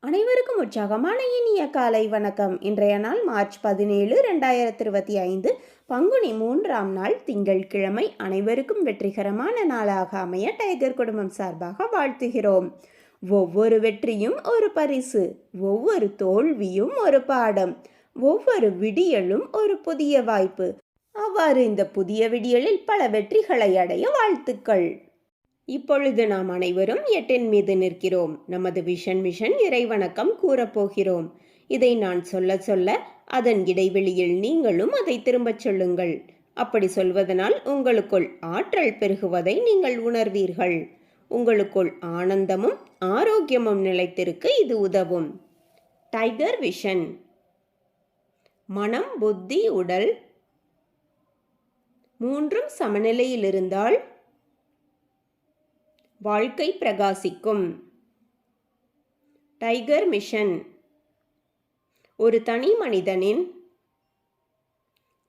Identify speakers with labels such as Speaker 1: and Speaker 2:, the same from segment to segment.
Speaker 1: அனைவருக்கும் உற்சாகமான இனிய காலை வணக்கம். இன்றைய நாள் மார்ச் 17, 2025 பங்குனி 3ஆம் நாள் திங்கட்கிழமை. அனைவருக்கும் வெற்றிகரமான நாளாக அமைய டைகர் குடும்பம் சார்பாக வாழ்த்துகிறோம். ஒவ்வொரு வெற்றியும் ஒரு பரிசு, ஒவ்வொரு தோல்வியும் ஒரு பாடம், ஒவ்வொரு விடியலும் ஒரு புதிய வாய்ப்பு. அவ்வாறு இந்த புதிய விடியலில் பல வெற்றிகளை அடைய வாழ்த்துக்கள். இப்பொழுது நாம் அனைவரும் 8 மீது நிற்கிறோம். நமது விஷன் மிஷன் இறைவணக்கம் கூறப்போகிறோம். இதை நான் சொல்ல சொல்ல அதன் இடைவெளியில் நீங்களும் அதை திரும்பச் சொல்லுங்கள். அப்படி சொல்வதனால் உங்களுக்குள் ஆற்றல் பெருகுவதை நீங்கள் உணர்வீர்கள். உங்களுக்குள் ஆனந்தமும் ஆரோக்கியமும் நிலைத்திருக்க இது உதவும். Tiger vision. மனம், புத்தி, உடல் மூன்றும் சமநிலையில் இருந்தால் வாழ்க்கை பிரகாசிக்கும். Tiger mission. ஒரு தனி மனிதனின்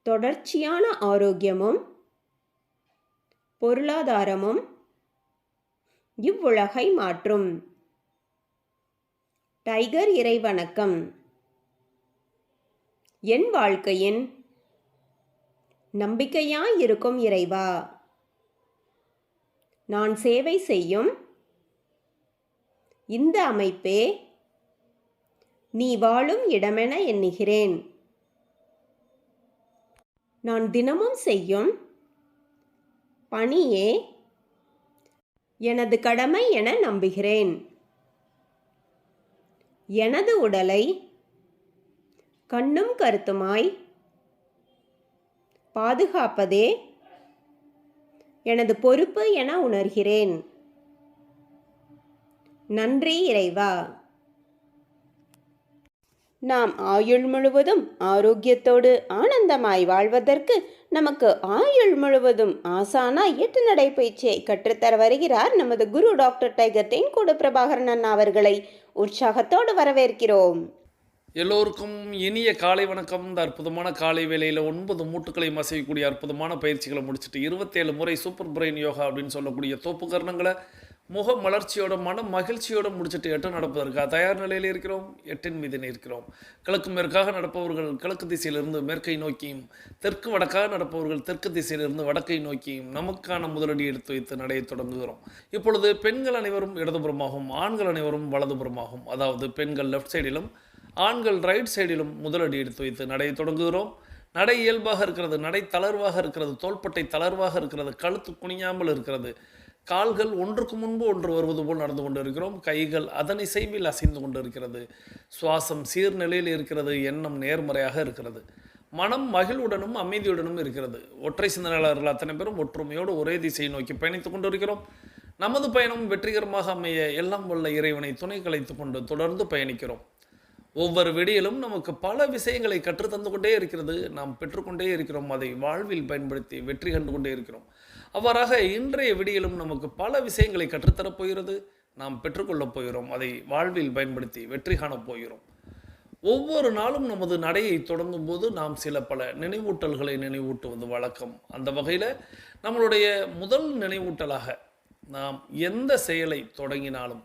Speaker 1: தொடர்ச்சியான ஆரோக்கியமும் பொருளாதாரமும் இவ்வுலகை மாற்றும். டைகர் இறைவணக்கம். என் வாழ்க்கையின் நம்பிக்கையாயிருக்கும் இறைவா, நான் சேவை செய்யும் இந்த அமைப்பே நீ வாழும் இடமென எண்ணுகிறேன். நான் தினமும் செய்யும் பணியே எனது கடமை என நம்புகிறேன். எனது உடலை கண்ணும் கருத்துமாய் பாதுகாப்பதே எனது பொறுப்பு என உணர்கிறேன். நன்றி இறைவா. நாம் ஆயுள் முழுவதும் ஆரோக்கியத்தோடு ஆனந்தமாய் வாழ்வதற்கு நமக்கு ஆயுள் முழுவதும் ஆசானா 8 நடைப்பயிற்சியை கற்றுத்தர வருகிறார் நமது குரு டாக்டர் டைகர் தேன்கூடு பிரபாகரன் அண்ணா அவர்களை உற்சாகத்தோடு வரவேற்கிறோம்.
Speaker 2: எல்லோருக்கும் இனிய காலை வணக்கம். இந்த அற்புதமான காலை வேளையில் 9 மூட்டுக்களை மசையக்கூடிய அற்புதமான பயிற்சிகளை முடிச்சுட்டு 27 முறை சூப்பர் பிரெயின் யோகா அப்படின்னு சொல்லக்கூடிய தோப்பு கரணங்களை முக மலர்ச்சியோட மன மகிழ்ச்சியோடு முடிச்சுட்டு 8 நடப்பதற்காக தயார் நிலையில் இருக்கிறோம். 8 மீது இருக்கிறோம். கிழக்கு மேற்காக நடப்பவர்கள் கிழக்கு திசையிலிருந்து மேற்கை நோக்கியும், தெற்கு வடக்காக நடப்பவர்கள் தெற்கு திசையிலிருந்து வடக்கை நோக்கியும் நமக்கான முதலடி எடுத்து வைத்து நடையை தொடங்குகிறோம். இப்பொழுது பெண்கள் அனைவரும் இடதுபுறமாகவும் ஆண்கள் அனைவரும் வலதுபுறமாகவும், அதாவது பெண்கள் லெஃப்ட் சைடிலும் ஆண்கள் ரைட் சைடிலும் முதலடி எடுத்து வைத்து நடையை தொடங்குகிறோம். நடை இயல்பாக இருக்கிறது, நடை தளர்வாக இருக்கிறது, தோள்பட்டை தளர்வாக இருக்கிறது, கழுத்து குனியாமல் இருக்கிறது, கால்கள் ஒன்றுக்கு முன்பு ஒன்று வருவது போல் நடந்து கொண்டு இருக்கிறோம். கைகள் அதன் இசைவில் அசைந்து கொண்டு இருக்கிறது. சுவாசம் சீர்நிலையில் இருக்கிறது. எண்ணம் நேர்மறையாக இருக்கிறது. மனம் மகிழ்வுடனும் அமைதியுடனும் இருக்கிறது. ஒற்றை சிந்தனையாளர்கள் அத்தனை பேரும் ஒற்றுமையோடு ஒரே திசையை நோக்கி பயணித்துக் கொண்டு இருக்கிறோம். நமது பயணம் வெற்றிகரமாக அமைய எல்லாம் வல்ல இறைவனை துணை கலைத்து கொண்டு தொடர்ந்து பயணிக்கிறோம். ஒவ்வொரு விடியிலும் நமக்கு பல விஷயங்களை கற்றுத்தந்து கொண்டே இருக்கிறது. நாம் பெற்றுக்கொண்டே இருக்கிறோம். அதை வாழ்வில் பயன்படுத்தி வெற்றி கண்டு கொண்டே இருக்கிறோம். அவ்வாறாக இன்றைய விடியிலும் நமக்கு பல விஷயங்களை கற்றுத்தரப் போகிறது. நாம் பெற்றுக்கொள்ளப் போகிறோம். அதை வாழ்வில் பயன்படுத்தி வெற்றி காணப் போகிறோம். ஒவ்வொரு நாளும் நமது நடையை தொடங்கும் போது நாம் சில பல நினைவூட்டல்களை நினைவூட்டுவது வழக்கம். அந்த வகையில் நம்மளுடைய முதல் நினைவூட்டலாக நாம் எந்த செயலை தொடங்கினாலும்,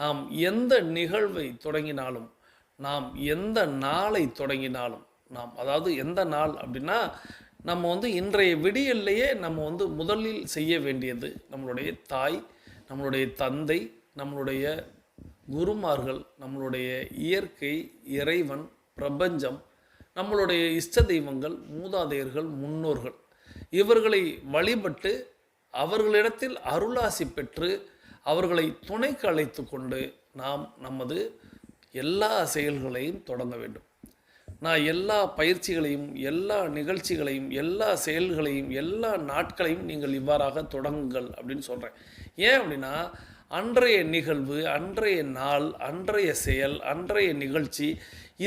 Speaker 2: நாம் எந்த நிகழ்வை தொடங்கினாலும், நாம் எந்த நாளை தொடங்கினாலும், நாம் அதாவது எந்த நாள் அப்படின்னா நம்ம இன்றைய விடியல்லையே நம்ம முதலில் செய்ய வேண்டியது நம்மளுடைய தாய், நம்மளுடைய தந்தை, நம்மளுடைய குருமார்கள், நம்மளுடைய இயற்கை, இறைவன், பிரபஞ்சம், நம்மளுடைய இஷ்ட தெய்வங்கள், மூதாதையர்கள், முன்னோர்கள், இவர்களை வழிபட்டு அவர்களிடத்தில் அருளாசி பெற்று அவர்களை துணைக்கு அழைத்து கொண்டு நாம் நமது எல்லா செயல்களையும் தொடங்க வேண்டும். நான் எல்லா பயிற்சிகளையும், எல்லா நிகழ்ச்சிகளையும், எல்லா செயல்களையும், எல்லா நாட்களையும் நீங்கள் இவ்வாறாக தொடங்குங்கள் அப்படின்னு சொல்கிறேன். ஏன் அப்படின்னா, அன்றைய நிகழ்வு, அன்றைய நாள், அன்றைய செயல், அன்றைய நிகழ்ச்சி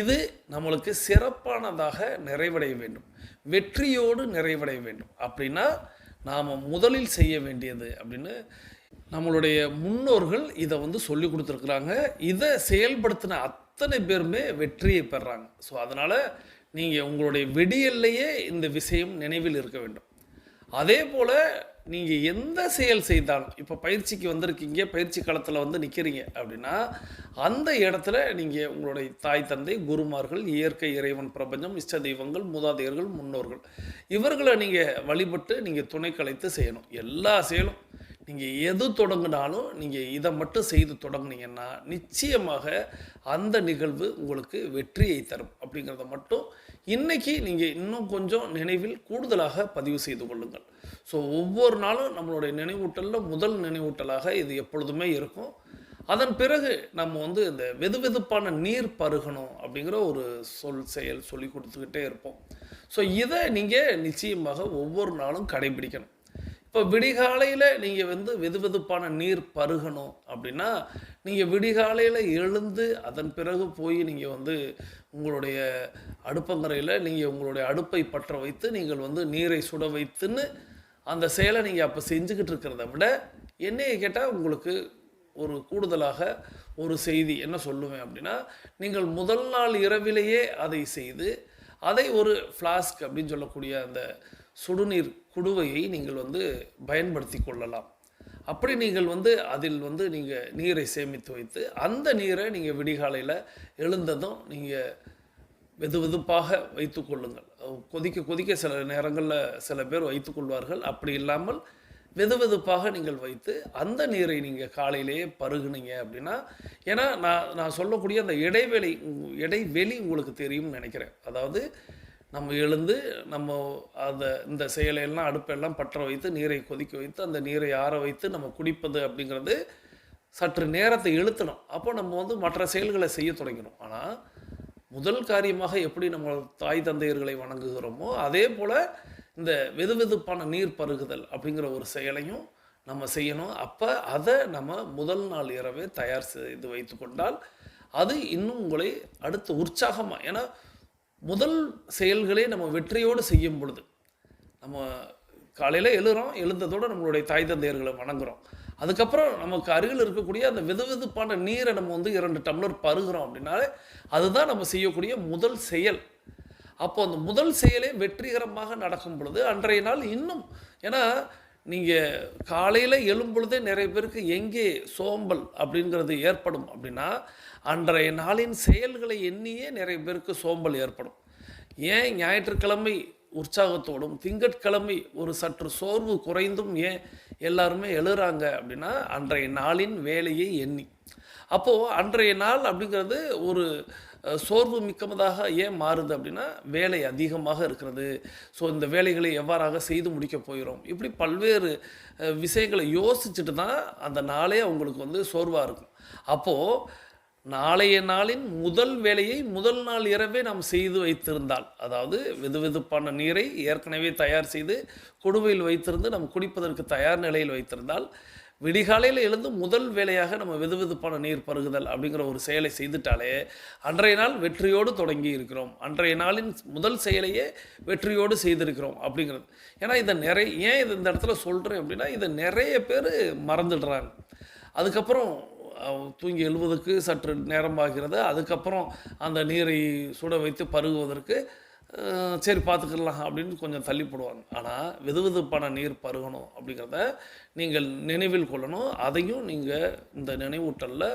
Speaker 2: இது நம்மளுக்கு சிறப்பானதாக நிறைவடைய வேண்டும், வெற்றியோடு நிறைவடைய வேண்டும். அப்படின்னா நாம் முதலில் செய்ய வேண்டியது அப்படின்னு நம்மளுடைய முன்னோர்கள் இதை சொல்லி கொடுத்துருக்குறாங்க. இதை செயல்படுத்தின அத்தனை பேருமே வெற்றியை பெறாங்க. ஸோ அதனால் நீங்கள் உங்களுடைய விடியல்லையே இந்த விஷயம் நினைவில் இருக்க வேண்டும். அதே போல் நீங்கள் எந்த செயல் செய்தாலும் இப்போ பயிற்சிக்கு வந்திருக்கீங்க, பயிற்சி களத்தில் வந்து நிற்கிறீங்க அப்படின்னா அந்த இடத்துல நீங்கள் உங்களுடைய தாய் தந்தை, குருமார்கள், இயற்கை, இறைவன், பிரபஞ்சம், இஷ்ட தெய்வங்கள், மூதாதையர்கள், முன்னோர்கள் இவர்களை நீங்கள் வழிபட்டு நீங்கள் துணை கலைத்து செய்யணும். எல்லா செயலும் நீங்கள் எது தொடங்கினாலும் நீங்கள் இதை மட்டும் செய்து தொடங்குனீங்கன்னா நிச்சயமாக அந்த நிகழ்வு உங்களுக்கு வெற்றியை தரும் அப்படிங்கிறத மட்டும் இன்றைக்கி நீங்கள் இன்னும் கொஞ்சம் நினைவில் கூடுதலாக பதிவு செய்து கொள்ளுங்கள். ஸோ ஒவ்வொரு நாளும் நம்மளுடைய நினைவூட்டலில் முதல் நினைவூட்டலாக இது எப்பொழுதுமே இருக்கும். அதன் பிறகு நம்ம வந்து இந்த வெதுவெதுப்பான நீர் பருகணும் அப்படிங்கிற ஒரு செயல் சொல்லி கொடுத்துக்கிட்டே இருப்போம். ஸோ இதை நீங்கள் நிச்சயமாக ஒவ்வொரு நாளும் கடைபிடிக்கணும். இப்போ விடிகாலையில் நீங்கள் வந்து வெதுவெதுப்பான நீர் பருகணும் அப்படின்னா நீங்கள் விடிகாலையில் எழுந்து அதன் பிறகு போய் நீங்கள் வந்து உங்களுடைய அடுப்பங்கரையில் நீங்கள் உங்களுடைய அடுப்பை பற்ற வைத்து நீங்கள் வந்து நீரை சுட வைத்துன்னு அந்த செயலை நீங்கள் அப்போ செஞ்சுக்கிட்டு இருக்கிறத விட என்னையை கேட்டால் உங்களுக்கு ஒரு கூடுதலாக ஒரு செய்தி என்ன சொல்லுவேன் அப்படின்னா, நீங்கள் முதல் நாள் இரவிலேயே அதை செய்து அதை ஒரு ஃப்ளாஸ்க் அப்படின்னு சொல்லக்கூடிய அந்த சுடுநீர் குடுவையை நீங்கள் வந்து பயன்படுத்தி கொள்ளலாம். அப்படி நீங்கள் வந்து அதில் வந்து நீங்கள் நீரை சேமித்து வைத்து அந்த நீரை நீங்கள் விடிகாலையில் எழுந்ததும் நீங்கள் வெதுவெதுப்பாக வைத்து கொள்ளுங்கள். கொதிக்க கொதிக்க சில நேரங்களில் சில பேர் வைத்து கொள்வார்கள். அப்படி இல்லாமல் வெதுவெதுப்பாக நீங்கள் வைத்து அந்த நீரை நீங்கள் காலையிலேயே பருகுனீங்க அப்படின்னா, ஏன்னா நான் சொல்லக்கூடிய அந்த இடைவெளி உங்களுக்கு தெரியும்னு நினைக்கிறேன். அதாவது நம்ம எழுந்து நம்ம இந்த செயலையெல்லாம் அடுப்பெல்லாம் பற்ற வைத்து நீரை கொதிக்க வைத்து அந்த நீரை ஆற வைத்து நம்ம குடிப்பது அப்படிங்கிறது சற்று நேரத்தை இழுத்தணும். அப்போ நம்ம வந்து மற்ற செயல்களை செய்ய தொடங்கணும். ஆனால் முதல் காரியமாக எப்படி நம்ம தாய் தந்தையர்களை வணங்குகிறோமோ அதே போல் இந்த வெதுவெதுப்பான நீர் பருகுதல் அப்படிங்கிற ஒரு செயலையும் நம்ம செய்யணும். அப்போ அதை நம்ம முதல் நாள் இரவே தயார் செய்து வைத்து கொண்டால் அது இன்னும் உங்களை அடுத்து உற்சாகமாக, ஏன்னா முதல் செயல்களே நம்ம வெற்றியோடு செய்யும் பொழுது நம்ம காலையில் எழுந்ததோடு நம்மளுடைய தாய் தந்தையர்களை வணங்குறோம். அதுக்கப்புறம் நமக்கு அருகில் இருக்கக்கூடிய அந்த வெதுவெதுப்பான நீரை நம்ம வந்து 2 டம்ளர் பருகிறோம் அப்படின்னாலே அதுதான் நம்ம செய்யக்கூடிய முதல் செயல். அப்போ அந்த முதல் செயலே வெற்றிகரமாக நடக்கும் பொழுது அன்றைய நாள் இன்னும், ஏன்னா நீங்கள் காலையில் எழும்பொழுதே நிறைய பேருக்கு எங்கே சோம்பல் அப்படிங்கிறது ஏற்படும் அப்படின்னா அன்றைய நாளின் செயல்களை எண்ணியே நிறைய பேருக்கு சோம்பல் ஏற்படும். ஏன் ஞாயிற்றுக்கிழமை உற்சாகத்தோடும் திங்கட்கிழமை ஒரு சற்று சோர்வு குறைந்தும் ஏன் எல்லாருமே எழுறாங்க அப்படின்னா அன்றைய நாளின் வேலையை எண்ணி. அப்போது அன்றைய நாள் அப்படிங்கிறது ஒரு சோர்வு மிக்கதாக ஏன் மாறுது அப்படின்னா வேலை அதிகமாக இருக்கிறது. ஸோ இந்த வேலைகளை எவ்வாறாக செய்து முடிக்க போகிறோம், இப்படி பல்வேறு விஷயங்களை யோசிச்சுட்டு தான் அந்த நாளே அவங்களுக்கு வந்து சோர்வாக இருக்கும். அப்போது நாளைய நாளின் முதல் வேலையை முதல் நாள் இரவே நாம் செய்து வைத்திருந்தால், அதாவது வெதுவெதுப்பான நீரை ஏற்கனவே தயார் செய்து குடுவையில் வைத்திருந்து நம்ம குடிப்பதற்கு தயார் நிலையில் வைத்திருந்தால் விடிகாலையில் எழுந்து முதல் வேலையாக நம்ம வெதுவெதுப்பான நீர் பருகுதல் அப்படிங்கிற ஒரு செயலை செய்துட்டாலே அன்றைய நாள் வெற்றியோடு தொடங்கி இருக்கிறோம். அன்றைய நாளின் முதல் செயலையே வெற்றியோடு செய்திருக்கிறோம் அப்படிங்கிறது. ஏன்னா இதை ஏன் இந்த இடத்துல சொல்கிறேன் அப்படின்னா இதை நிறைய பேர் மறந்துடுறாங்க. அதுக்கப்புறம் தூங்கி எழுவதற்கு சற்று நேரமாகிறது. அதுக்கப்புறம் அந்த நீரை சுட வைத்து பருகுவதற்கு சரி பார்த்துக்கலாம் அப்படின்னு கொஞ்சம் தள்ளி போடுவாங்க. ஆனால் வெதுவெதுப்பான நீர் பருகணும் அப்படிங்கிறத நீங்கள் நினைவில் கொள்ளணும். அதையும் நீங்கள் இந்த நினைவூட்டலில்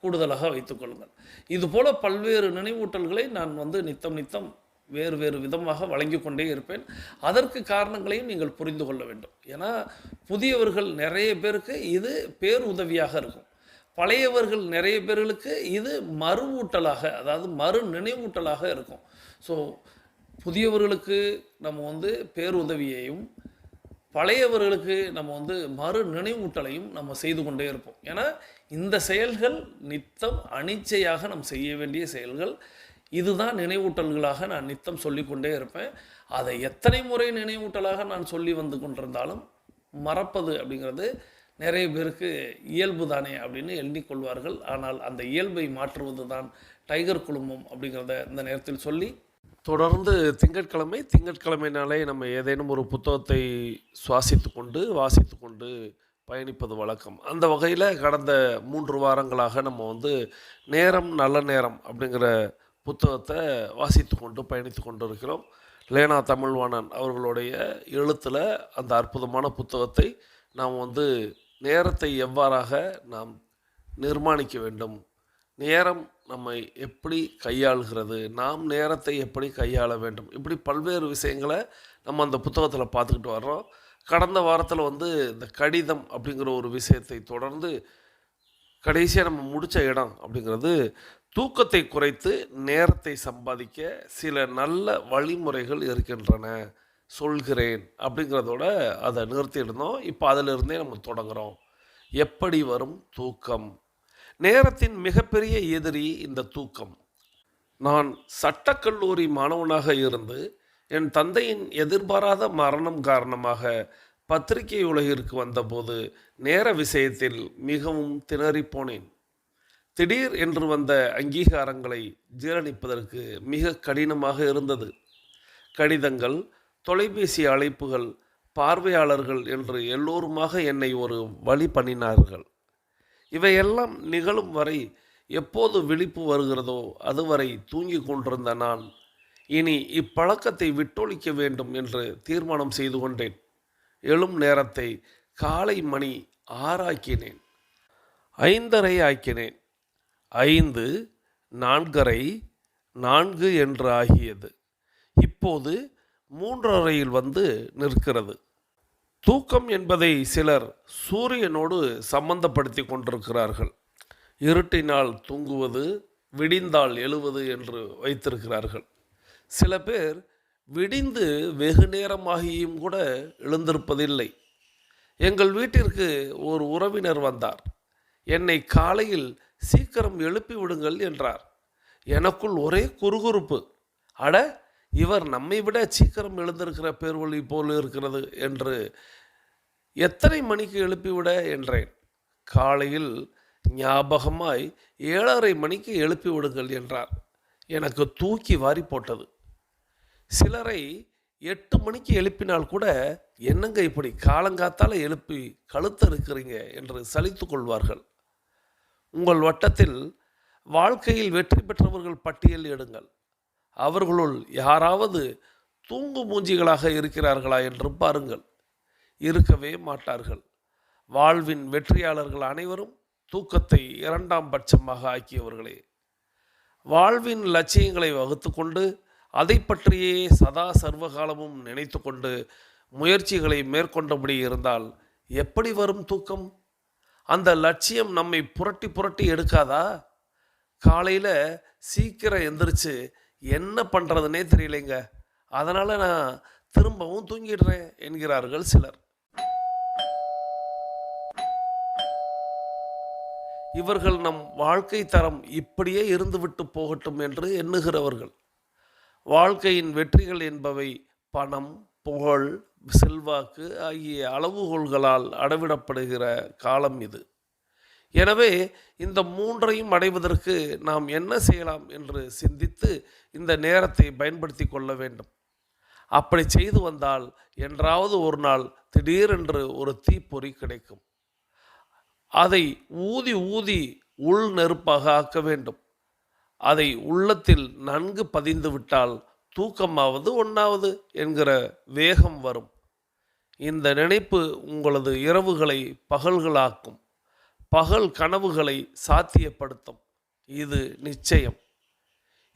Speaker 2: கூடுதலாக வைத்துக்கொள்ளுங்கள். இதுபோல் பல்வேறு நினைவூட்டல்களை நான் வந்து நித்தம் வேறு வேறு விதமாக வழங்கி கொண்டே இருப்பேன். அதற்கு காரணங்களையும் நீங்கள் புரிந்து கொள்ள வேண்டும். ஏன்னா புதியவர்கள் நிறைய பேருக்கு இது பேருதவியாக இருக்கும். பழையவர்கள் நிறைய பேர்களுக்கு இது மறுவூட்டலாக, அதாவது மறு நினைவூட்டலாக இருக்கும். ஸோ புதியவர்களுக்கு நம்ம வந்து பேருதவியையும் பழையவர்களுக்கு நம்ம வந்து மறு நினைவூட்டலையும் நம்ம செய்து கொண்டே இருப்போம். ஏன்னா இந்த செயல்கள் நித்தம் அனிச்சையாக நம்ம செய்ய வேண்டிய செயல்கள். இதுதான் நினைவூட்டல்களாக நான் நித்தம் சொல்லிக்கொண்டே இருப்பேன். அதை எத்தனை முறை நினைவூட்டலாக நான் சொல்லி வந்து கொண்டிருந்தாலும் மறப்பது அப்படிங்கிறது நிறைய பேருக்கு இயல்பு தானே அப்படின்னு எண்ணிக்கொள்வார்கள். ஆனால் அந்த இயல்பை மாற்றுவது தான் டைகர் குழுமம் அப்படிங்கிறத இந்த நேரத்தில் சொல்லி, தொடர்ந்து திங்கட்கிழமைனாலே நம்ம ஏதேனும் ஒரு புத்தகத்தை வாசித்து கொண்டு பயணிப்பது வழக்கம். அந்த வகையில் கடந்த 3 வாரங்களாக நம்ம வந்து நேரம் நல்ல நேரம் அப்படிங்கிற புத்தகத்தை வாசித்து கொண்டு பயணித்து கொண்டு இருக்கிறோம். லேனா தமிழ்வாணன் அவர்களுடைய எழுத்தில் அந்த அற்புதமான புத்தகத்தை நாம் நேரத்தை எவ்வாறாக நாம் நிர்மாணிக்க வேண்டும், நேரம் நம்மை எப்படி கையாளுகிறது, நாம் நேரத்தை எப்படி கையாள வேண்டும், இப்படி பல்வேறு விஷயங்களை நம்ம அந்த புத்தகத்தில் பார்த்துக்கிட்டு வர்றோம். கடந்த வாரத்தில் இந்த கடிதம் அப்படிங்கிற ஒரு விஷயத்தை தொடர்ந்து கடைசியாக நம்ம முடித்த இடம் அப்படிங்கிறது தூக்கத்தை குறைத்து நேரத்தை சம்பாதிக்க சில நல்ல வழிமுறைகள் இருக்கின்றன சொல்கிறேன் அப்படிங்கிறதோட அதை நிறுத்தியிருந்தோம். இப்போ அதிலிருந்தே நம்ம தொடங்குகிறோம். எப்படி வரும் தூக்கம்? நேரத்தின் மிகப்பெரிய எதிரி இந்த தூக்கம். நான் சட்டக்கல்லூரி மாணவனாக இருந்து என் தந்தையின் எதிர்பாராத மரணம் காரணமாக பத்திரிகை உலகிற்கு வந்தபோது நேர விஷயத்தில் மிகவும் திணறிப்போனேன். திடீர் என்று வந்த அங்கீகாரங்களை ஜீரணிப்பதற்கு மிக கடினமாக இருந்தது. கடிதங்கள், தொலைபேசி அழைப்புகள், பார்வையாளர்கள் என்று எல்லோருமாக என்னை ஒரு வழி பண்ணினார்கள். இவையெல்லாம் நிகழும் வரை எப்போது விழிப்பு வருகிறதோ அதுவரை தூங்கி கொண்டிருந்த நான் இனி இப்பழக்கத்தை விட்டொழிக்க வேண்டும் என்று தீர்மானம் செய்து கொண்டேன். எழும் நேரத்தை காலை மணி 6 ஆக்கினேன், 5:30 ஆக்கினேன், 5, 4:30, 4 என்று ஆகியது. இப்போது 3:30 நிற்கிறது. தூக்கம் என்பதை சிலர் சூரியனோடு சம்பந்தப்படுத்தி கொண்டிருக்கிறார்கள். இருட்டினால் தூங்குவது, விடிந்தால் எழுவது என்று வைத்திருக்கிறார்கள். சில பேர் விடிந்து வெகு நேரமாகியும் கூட எழுந்திருப்பதில்லை. எங்கள் வீட்டிற்கு ஒரு உறவினர் வந்தார். என்னை காலையில் சீக்கிரம் எழுப்பி விடுங்கள் என்றார். எனக்குள் ஒரே குறுகுறுப்பு. அட, இவர் நம்மை விட சீக்கிரம் எழுந்திருக்கிற பேர்வழி போல் இருக்கிறது என்று. எத்தனை மணிக்கு எழுப்பிவிட என்றேன். காலையில் ஞாபகமாய் 7:30 மணிக்கு எழுப்பி விடுங்கள் என்றார். எனக்கு தூக்கி வாரி போட்டது. சிலரை 8 மணிக்கு எழுப்பினால் கூட என்னங்க இப்படி காலங்காத்தால எழுப்பி கழுத்த இருக்கிறீங்க என்று சலித்து கொள்வார்கள். உங்கள் வட்டத்தில் வாழ்க்கையில் வெற்றி பெற்றவர்கள் பட்டியல் எடுங்கள். அவர்களுள் யாராவது தூங்கு மூஞ்சிகளாக இருக்கிறார்களா என்று பாருங்கள். இருக்கவே மாட்டார்கள். வாழ்வின் வெற்றியாளர்கள் அனைவரும் தூக்கத்தை 2ஆம் பட்சமாக ஆக்கியவர்களே. வாழ்வின் லட்சியங்களை வகுத்து கொண்டு அதை பற்றியே சதா சர்வகாலமும் நினைத்து கொண்டு முயற்சிகளை மேற்கொண்டபடி இருந்தால் எப்படி வரும் தூக்கம்? அந்த லட்சியம் நம்மை புரட்டி புரட்டி எடுக்காதா? காலையில் சீக்கிரம் எந்திரிச்சு என்ன பண்ணுறதுனே தெரியலைங்க, அதனால் நான் திரும்பவும் தூங்கிடுறேன் என்கிறார்கள் சிலர். இவர்கள் நம் வாழ்க்கை தரம் இப்படியே இருந்துவிட்டு போகட்டும் என்று எண்ணுகிறவர்கள். வாழ்க்கையின் வெற்றிகள் என்பவை பணம், புகழ், செல்வாக்கு ஆகிய அளவுகோல்களால் அளவிடப்படுகிற காலம் இது. எனவே இந்த 3ஐயும் அடைவதற்கு நாம் என்ன செய்யலாம் என்று சிந்தித்து இந்த நேரத்தை பயன்படுத்தி கொள்ள வேண்டும். அப்படி செய்து வந்தால் என்றாவது ஒரு நாள் திடீரென்று ஒரு தீப்பொறி கிடைக்கும். அதை ஊதி ஊதி உள் நெருப்பாக ஆக்க வேண்டும். அதை உள்ளத்தில் நன்கு பதிந்து விட்டால் தூக்கமாவது ஒன்றாவது என்கிற வேகம் வரும். இந்த நினைப்பு உங்களது இரவுகளை பகல்களாக்கும், பகல் கனவுகளை சாத்தியப்படுத்தும். இது நிச்சயம்.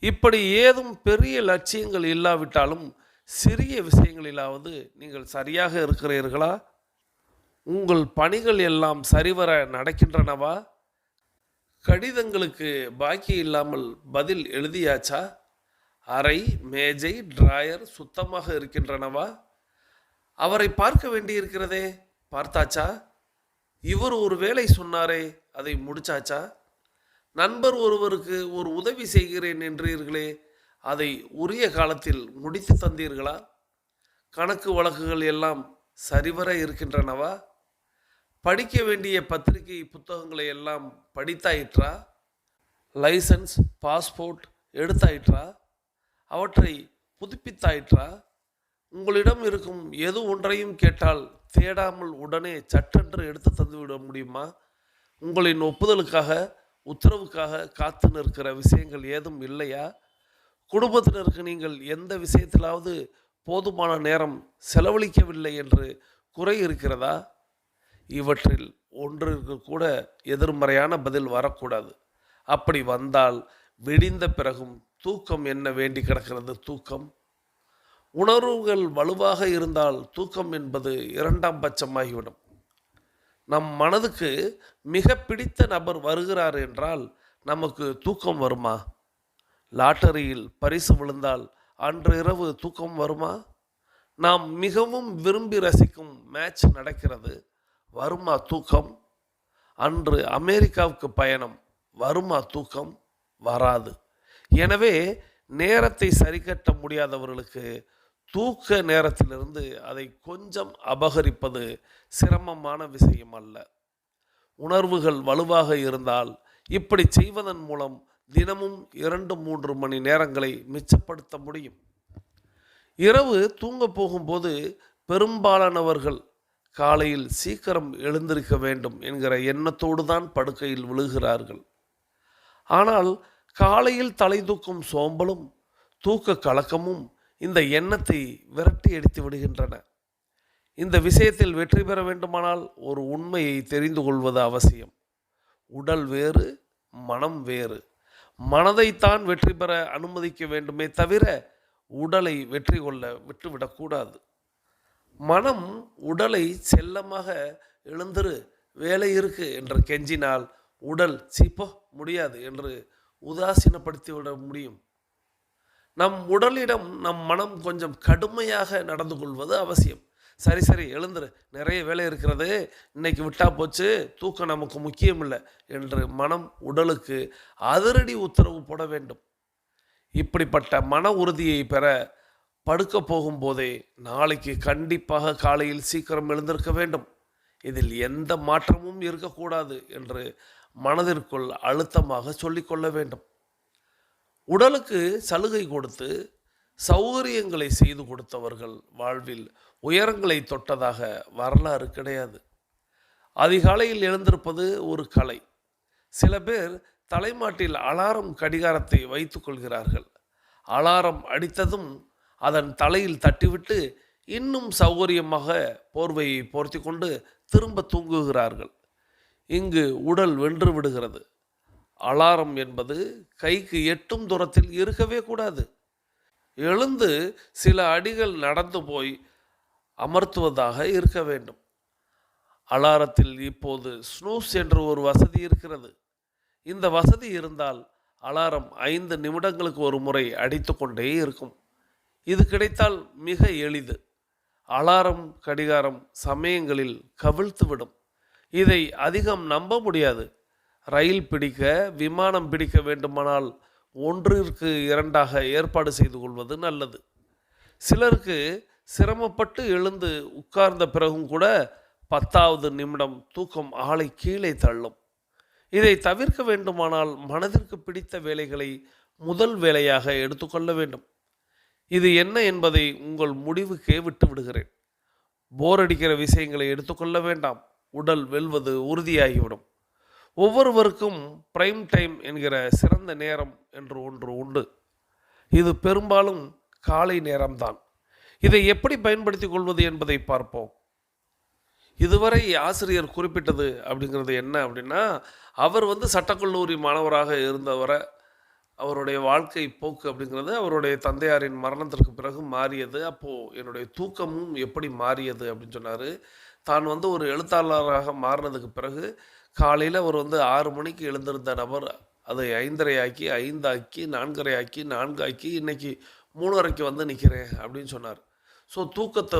Speaker 2: இப்படி ஏதும் பெரிய லட்சியங்கள் இல்லாவிட்டாலும் சிறிய விஷயங்களிலாவது நீங்கள் சரியாக இருக்கிறீர்களா? உங்கள் பணிகள் எல்லாம் சரிவர நடக்கின்றனவா? கடிதங்களுக்கு பாக்கி இல்லாமல் பதில் எழுதியாச்சா? அறை, மேஜை, டிராயர் சுத்தமாக இருக்கின்றனவா? அவரை பார்க்க வேண்டியிருக்கிறதே, பார்த்தாச்சா? இவர் ஒரு வேலை சொன்னாரே, அதை முடிச்சாச்சா? நண்பர் ஒருவருக்கு ஒரு உதவி செய்கிறேன் என்றீர்களே, அதை உரிய காலத்தில் முடித்து தந்தீர்களா? கணக்கு வழக்குகள் எல்லாம் சரிவர இருக்கின்றனவா? படிக்க வேண்டிய பத்திரிகை புத்தகங்களை எல்லாம் படித்தாயிற்றா? Licence, passport எடுத்தாயிற்றா? அவற்றை புதுப்பித்தாயிற்றா? உங்களிடம் இருக்கும் எது ஒன்றையும் கேட்டால் தேடாமல் உடனே சட்டென்று எடுத்து தந்துவிட முடியுமா? உங்களின் ஒப்புதலுக்காக, உத்தரவுக்காக காத்து நிற்கிற விஷயங்கள் ஏதும் இல்லையா? குடும்பத்தினருக்கு நீங்கள் எந்த விஷயத்திலாவது போதுமான நேரம் செலவழிக்கவில்லை என்று குறை இருக்கிறதா? இவற்றில் ஒன்றிற்கு கூட எதிர்மறையான பதில் வரக்கூடாது. அப்படி வந்தால் விடிந்த பிறகும் தூக்கம் என்ன வேண்டி கிடக்கிறது? தூக்கம். உணர்வுகள் வலுவாக இருந்தால் தூக்கம் என்பது இரண்டாம் பட்சமாகிவிடும். நம் மனதுக்கு மிக பிடித்த நபர் வருகிறார் என்றால் நமக்கு தூக்கம் வருமா? லாட்டரியில் பரிசு விழுந்தால் அன்று இரவு தூக்கம் வருமா? நாம் மிகவும் விரும்பி ரசிக்கும் மேட்ச் நடக்கிறது, வருமா தூக்கம்? அன்று அமெரிக்காவுக்கு பயணம், வருமா தூக்கம்? வராது. எனவே நேரத்தை சரிக்கட்ட முடியாதவர்களுக்கு தூக்க நேரத்திலிருந்து அதை கொஞ்சம் அபகரிப்பது சிரமமான விஷயம் அல்ல. உணர்வுகள் வலுவாக இருந்தால் இப்படி செய்வதன் மூலம் தினமும் 2-3 மணி நேரங்களை மிச்சப்படுத்த முடியும். இரவு தூங்க போகும்போது பெரும்பாலானவர்கள் காலையில் சீக்கிரம் எழுந்திருக்க வேண்டும் என்கிற எண்ணத்தோடு தான் படுக்கையில் விழுகிறார்கள். ஆனால் காலையில் தலை தூக்கும் சோம்பலும் தூக்க கலக்கமும் இந்த எண்ணத்தை விரட்டி அடித்து விடுகின்றன. இந்த விஷயத்தில் வெற்றி பெற வேண்டுமானால் ஒரு உண்மையை தெரிந்து கொள்வது அவசியம். உடல் வேறு, மனம் வேறு. மனதைத்தான் வெற்றி பெற அனுமதிக்க வேண்டுமே தவிர உடலை வெற்றி கொள்ள விட்டுவிடக்கூடாது. மனம் உடலை செல்லமாக எழுந்திரு, வேலை இருக்கு என்று கெஞ்சினால் உடல் சீப்போ முடியாது என்று உதாசீனப்படுத்திவிட முடியும். நம் உடலிடம் நம் மனம் கொஞ்சம் கடுமையாக நடந்து கொள்வது அவசியம். சரி சரி எழுந்துரு, நிறைய வேலை இருக்கிறது, இன்னைக்கு விட்டா போச்சு, தூக்கம் நமக்கு முக்கியம் இல்லை என்று மனம் உடலுக்கு அதிரடி உத்தரவு போட வேண்டும். இப்படிப்பட்ட மன உறுதியை பெற படுக்க போகும்போதே நாளைக்கு கண்டிப்பாக காலையில் சீக்கிரம் எழுந்திருக்க வேண்டும், இதில் எந்த மாற்றமும் இருக்கக்கூடாது என்று மனதிற்குள் அழுத்தமாக சொல்லிக்கொள்ள வேண்டும். உடலுக்கு சலுகை கொடுத்து சௌகரியங்களை செய்து கொடுத்தவர்கள் வாழ்வில் உயரங்களை தொட்டதாக வரலாறு கிடையாது. அதிகாலையில் எழுந்திருப்பது ஒரு கலை. சில பேர் தலைமாட்டில் அலாரம் கடிகாரத்தை வைத்து கொள்கிறார்கள். அலாரம் அடித்ததும் அதன் தலையில் தட்டிவிட்டு இன்னும் சௌகரியமாக போர்வையை போர்த்தி கொண்டு திரும்ப தூங்குகிறார்கள். இங்கு உடல் வென்று விடுகிறது. அலாரம் என்பது கைக்கு எட்டும் தூரத்தில் இருக்கவே கூடாது. எழுந்து சில அடிகள் நடந்து போய் அமர்த்துவதாக இருக்க வேண்டும். அலாரத்தில் இப்போது ஸ்னூஸ் என்ற ஒரு வசதி இருக்கிறது. இந்த வசதி இருந்தால் அலாரம் 5 நிமிடங்களுக்கு ஒரு முறை அடித்து கொண்டே இருக்கும். இது கிடைத்தால் மிக எளிது. அலாரம் கடிகாரம் சமயங்களில் கவிழ்த்துவிடும். இதை அதிகம் நம்ப முடியாது. ரயில் பிடிக்க, விமானம் பிடிக்க வேண்டுமானால் 1ற்கு 2ஆக ஏற்பாடு செய்து கொள்வது நல்லது. சிலருக்கு சிரமப்பட்டு எழுந்து உட்கார்ந்த பிறகும் கூட 10வது நிமிடம் தூக்கம் ஆளை கீழே தள்ளும். இதை தவிர்க்க வேண்டுமானால் மனதிற்கு பிடித்த வேலைகளை முதல் வேலையாக எடுத்துக்கொள்ள வேண்டும். இது என்ன என்பதை உங்கள் முடிவுக்கே விட்டு விடுகிறேன். போர் அடிக்கிற விஷயங்களை எடுத்துக்கொள்ள வேண்டாம். உடல் வெல்வது உறுதியாகிவிடும். ஒவ்வொருவருக்கும் பிரைம் டைம் என்கிற சிறந்த நேரம் என்று ஒன்று உண்டு. இது பெரும்பாலும் காலை நேரம்தான். இதை எப்படி பயன்படுத்திக் கொள்வது என்பதை பார்ப்போம். இதுவரை ஆசிரியர் குறிப்பிட்டது அப்படிங்கிறது என்ன அப்படின்னா, அவர் சட்டக்கல்லூரி மாணவராக இருந்தவரை அவருடைய வாழ்க்கை போக்கு அப்படிங்கிறது அவருடைய தந்தையாரின் மரணத்திற்கு பிறகு மாறியது. அப்போது என்னுடைய தூக்கமும் எப்படி மாறியது அப்படின்னு சொன்னார். தான் ஒரு எழுத்தாளராக மாறினதுக்கு பிறகு காலையில் அவர் 6 மணிக்கு எழுந்திருந்த நபர் அதை 5:30 ஆக்கி, 5 ஆக்கி, 4:30 ஆக்கி, 4 ஆக்கி, இன்றைக்கி 3:30க்கு நிற்கிறேன் அப்படின்னு சொன்னார். ஸோ தூக்கத்தை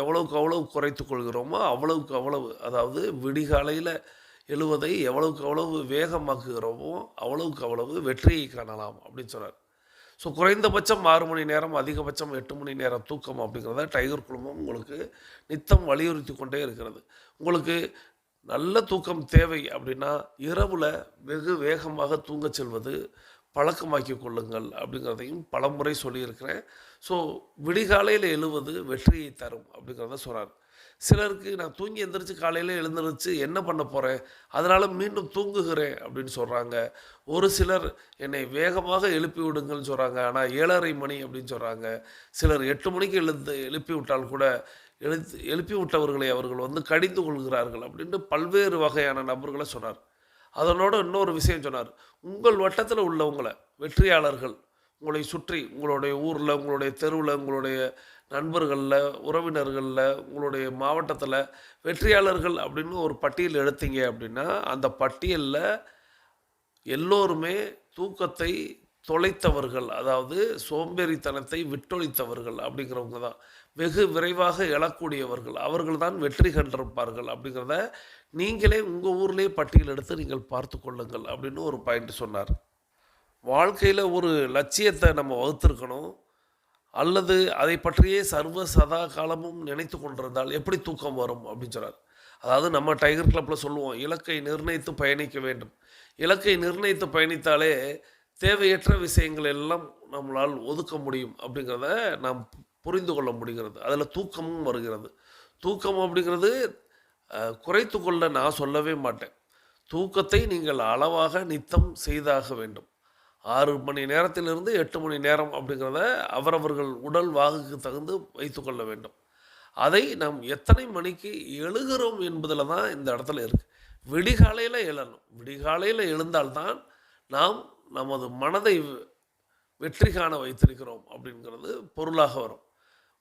Speaker 2: எவ்வளவுக்கு அவ்வளவு குறைத்து கொள்கிறோமோ அவ்வளவுக்கு அவ்வளவு, அதாவது விடிகாலையில் எழுவதை எவ்வளவுக்கு அவ்வளவு வேகமாக்குகிறோமோ அவ்வளவுக்கு அவ்வளவு வெற்றியை காணலாம் அப்படின்னு சொன்னார். ஸோ குறைந்தபட்சம் 6 மணி நேரம், அதிகபட்சம் 8 மணி நேரம் தூக்கம் அப்படிங்கிறத டைகர் குழுமம் உங்களுக்கு நித்தம் வலியுறுத்தி கொண்டே இருக்கிறது. உங்களுக்கு நல்ல தூக்கம் தேவை அப்படின்னா இரவில் வெகு வேகமாக தூங்கச் செல்வது பழக்கமாக்கி கொள்ளுங்கள் அப்படிங்கிறதையும் பலமுறை சொல்லியிருக்கிறேன். ஸோ விடிகாலையில் எழுவது வெற்றியை தரும் அப்படிங்கிறத சொல்கிறார். சிலருக்கு நான் தூங்கி எந்திரிச்சு காலையில் எழுந்திரிச்சு என்ன பண்ண போகிறேன், அதனால் மீண்டும் தூங்குகிறேன் அப்படின்னு சொல்கிறாங்க. ஒரு சிலர் என்னை வேகமாக எழுப்பி விடுங்கள்னு சொல்கிறாங்க. ஆனால் 7:30 மணி அப்படின்னு சொல்கிறாங்க. சிலர் 8 மணிக்கு எழுப்பி விட்டால் கூட எழுப்பி விட்டவர்களை அவர்கள் வந்து கடிந்து கொள்கிறார்கள் அப்படின்ட்டு பல்வேறு வகையான நபர்களை சொன்னார். அதனோட இன்னொரு விஷயம் சொன்னார். உங்கள் வட்டத்தில் உள்ளவங்களை வெற்றியாளர்கள் உங்களை சுற்றி உங்களுடைய ஊரில், உங்களுடைய தெருவில், உங்களுடைய நண்பர்களில், உறவினர்களில், உங்களுடைய மாவட்டத்தில் வெற்றியாளர்கள் அப்படின்னு ஒரு பட்டியல் எடுத்தீங்க அப்படின்னா, அந்த பட்டியலில் எல்லோருமே தூக்கத்தை தொலைத்தவர்கள், அதாவது சோம்பேறித்தனத்தை விட்டொழித்தவர்கள் அப்படிங்கிறவங்க தான். வெகு விரைவாக எழக்கூடியவர்கள், அவர்கள் தான் வெற்றி கண்டிருப்பார்கள் அப்படிங்கிறத நீங்களே உங்கள் ஊர்லேயே பட்டியல் எடுத்து நீங்கள் பார்த்து கொள்ளுங்கள் அப்படின்னு ஒரு பாயிண்ட் சொன்னார். வாழ்க்கையில் ஒரு லட்சியத்தை நம்ம வகுத்திருக்கணும், அல்லது அதை பற்றியே சர்வ சதா காலமும் நினைத்து கொண்டிருந்தால் எப்படி தூக்கம் வரும் அப்படின்னு சொன்னார். அதாவது நம்ம டைகர் கிளப்பில் சொல்லுவோம், இலக்கை நிர்ணயித்து பயணிக்க வேண்டும். இலக்கை நிர்ணயித்து பயணித்தாலே தேவையற்ற விஷயங்கள் எல்லாம் நம்மளால் ஒதுக்க முடியும் அப்படிங்கிறத நாம் புரிந்து கொள்ள முடிகிறது. அதில் தூக்கமும் வருகிறது. தூக்கம் அப்படிங்கிறது குறைத்து கொள்ள நான் சொல்லவே மாட்டேன். தூக்கத்தை நீங்கள் அளவாக நித்தம் செய்தாக வேண்டும். 6 மணி நேரத்திலிருந்து 8 மணி நேரம் அப்படிங்கிறத அவரவர்கள் உடல் வாகுக்கு தகுந்து வைத்துக்கொள்ள வேண்டும். அதை நாம் எத்தனை மணிக்கு எழுகிறோம் என்பதில் தான் இந்த இடத்துல இருக்குது. விடிகாலையில் எழணும். விடிகாலையில் எழுந்தால்தான் நாம் நமது மனதை வெற்றி காண வைத்திருக்கிறோம் அப்படிங்கிறது பொருளாக வரும்.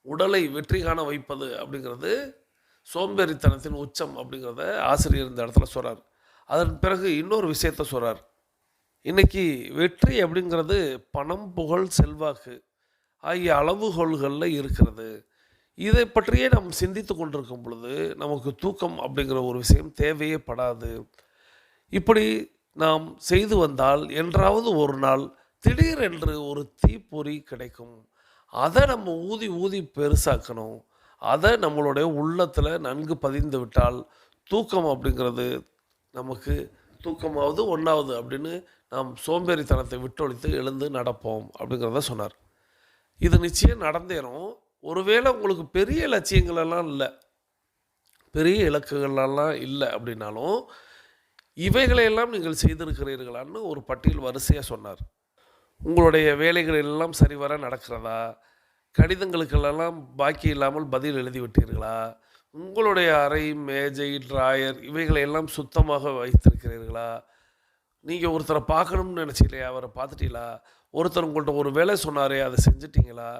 Speaker 2: உடலை வெற்றி காண வைப்பது அப்படிங்கிறது சோம்பேறித்தனத்தின் உச்சம் அப்படிங்கிறத ஆசிரியர் இந்த இடத்துல சொல்கிறார். அதன் பிறகு இன்னொரு விஷயத்த சொல்கிறார். இன்றைக்கி வெற்றி அப்படிங்கிறது பணம், புகழ், செல்வாக்கு ஆகிய அளவுகோல்களில் இருக்கிறது. இதை பற்றியே நாம் சிந்தித்து கொண்டிருக்கும் பொழுது நமக்கு தூக்கம் அப்படிங்கிற ஒரு விஷயம் தேவையே படாது. இப்படி நாம் செய்து வந்தால் என்றாவது ஒரு நாள் திடீரென்று ஒரு தீப்பொறி கிடைக்கும். அதை நம்ம ஊதி ஊதி பெருசாக்கணும். அதை நம்மளுடைய உள்ளத்தில் நன்கு பதிந்து விட்டால் தூக்கம் அப்படிங்கிறது நமக்கு தூக்கமாவது ஒன்றாவது அப்படின்னு நாம் சோம்பேறித்தனத்தை விட்டொழித்து எழுந்து நடப்போம் அப்படிங்கிறத சொன்னார். இது நிச்சயம் நடந்தேறும். ஒருவேளை உங்களுக்கு பெரிய லட்சியங்களெல்லாம் இல்லை, பெரிய இலக்குகளெல்லாம் இல்லை அப்படின்னாலும் இவைகளையெல்லாம் நீங்கள் செய்திருக்கிறீர்களான்னு ஒரு பட்டியல் வரிசையாக சொன்னார். உங்களுடைய வேலைகள் எல்லாம் சரிவர நடக்கிறதா? கடிதங்களுக்கெல்லாம் பாக்கி இல்லாமல் பதில் எழுதிவிட்டீர்களா? உங்களுடைய அறை, மேஜை, ட்ராயர் இவைகளையெல்லாம் சுத்தமாக வைத்திருக்கிறீர்களா? நீங்கள் ஒருத்தரை பார்க்கணும்னு நினச்சிங்களே, அவரை பார்த்துட்டீங்களா? ஒருத்தர் உங்கள்கிட்ட ஒரு வேலை சொன்னாரே, அதை செஞ்சிட்டிங்களா?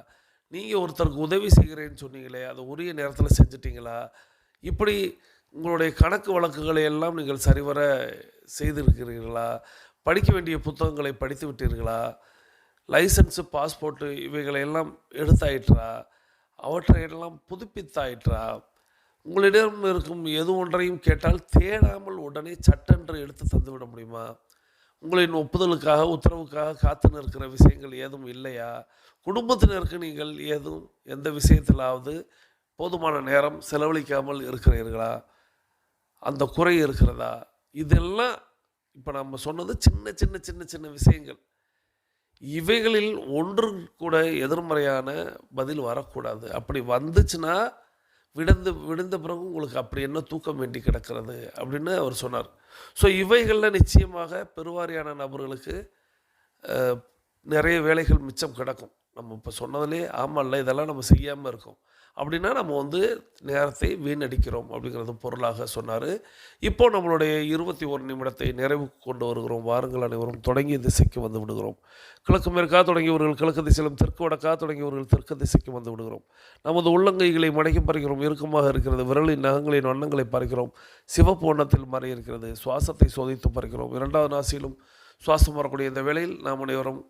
Speaker 2: நீங்கள் ஒருத்தருக்கு உதவி செய்கிறேன்னு சொன்னீங்களே, அதை உரிய நேரத்தில் செஞ்சிட்டிங்களா? இப்படி உங்களுடைய கணக்கு வழக்குகளை எல்லாம் நீங்கள் சரிவர செய்திருக்கிறீர்களா? படிக்க வேண்டிய புத்தகங்களை படித்து விட்டீர்களா? லைசன்ஸு, பாஸ்போர்ட்டு இவைகளையெல்லாம் எடுத்தாயிற்றா? அவற்றையெல்லாம் புதுப்பித்தாயிற்றா? உங்களிடம் இருக்கும் எது ஒன்றையும் கேட்டால் தேடாமல் உடனே சட்டென்று எடுத்து தந்துவிட முடியுமா? உங்களின் ஒப்புதலுக்காக, உத்தரவுக்காக காத்து நிற்கிற விஷயங்கள் ஏதும் இல்லையா? குடும்பத்தினருக்கு நீங்கள் எந்த விஷயத்திலாவது போதுமான நேரம் செலவழிக்காமல் இருக்கிறீர்களா? அந்த குறை இருக்கிறதா? இதெல்லாம் இப்போ நம்ம சொன்னது சின்ன சின்ன சின்ன சின்ன விஷயங்கள். இவைகளில் ஒன்று கூட எதிர்மறையான பதில் வரக்கூடாது. அப்படி வந்துச்சுன்னா விழுந்த பிறகு உங்களுக்கு அப்படி என்ன தூக்கம் வேண்டி கிடக்கிறது அப்படின்னு அவர் சொன்னார். ஸோ இவைகளில் நிச்சயமாக பெருவாரியான நபர்களுக்கு நிறைய வேலைகள் மிச்சம் கிடக்கும். நம்ம இப்போ சொன்னதுலேயே ஆமாம்ல, இதெல்லாம் நம்ம செய்யாமல் இருக்கோம் அப்படின்னா நம்ம நேரத்தை வீணடிக்கிறோம் அப்படிங்கிறது பொருளாக சொன்னார். இப்போ நம்மளுடைய 21 நிமிடத்தை நிறைவுக்கு கொண்டு வருகிறோம். வாருங்கள் அனைவரும் தொடங்கிய திசைக்கு வந்து விடுகிறோம். கிழக்கு மேற்காக தொடங்கியவர்கள் கிழக்கு திசையிலும், தெற்கு வடக்காக தொடங்கியவர்கள் தெற்கு திசைக்கு வந்து விடுகிறோம். நமது உள்ளங்கைகளை மடக்கி பறிக்கிறோம். இறுக்கமாக இருக்கிறது. விரலின் நகங்களின் வண்ணங்களை பறிக்கிறோம். சிவப்பு வண்ணத்தில் மறை இருக்கிறது. சுவாசத்தை சோதித்து பறிக்கிறோம். 2வது நாசியிலும் சுவாசம் வரக்கூடிய இந்த வேளையில் நாம் அனைவரும்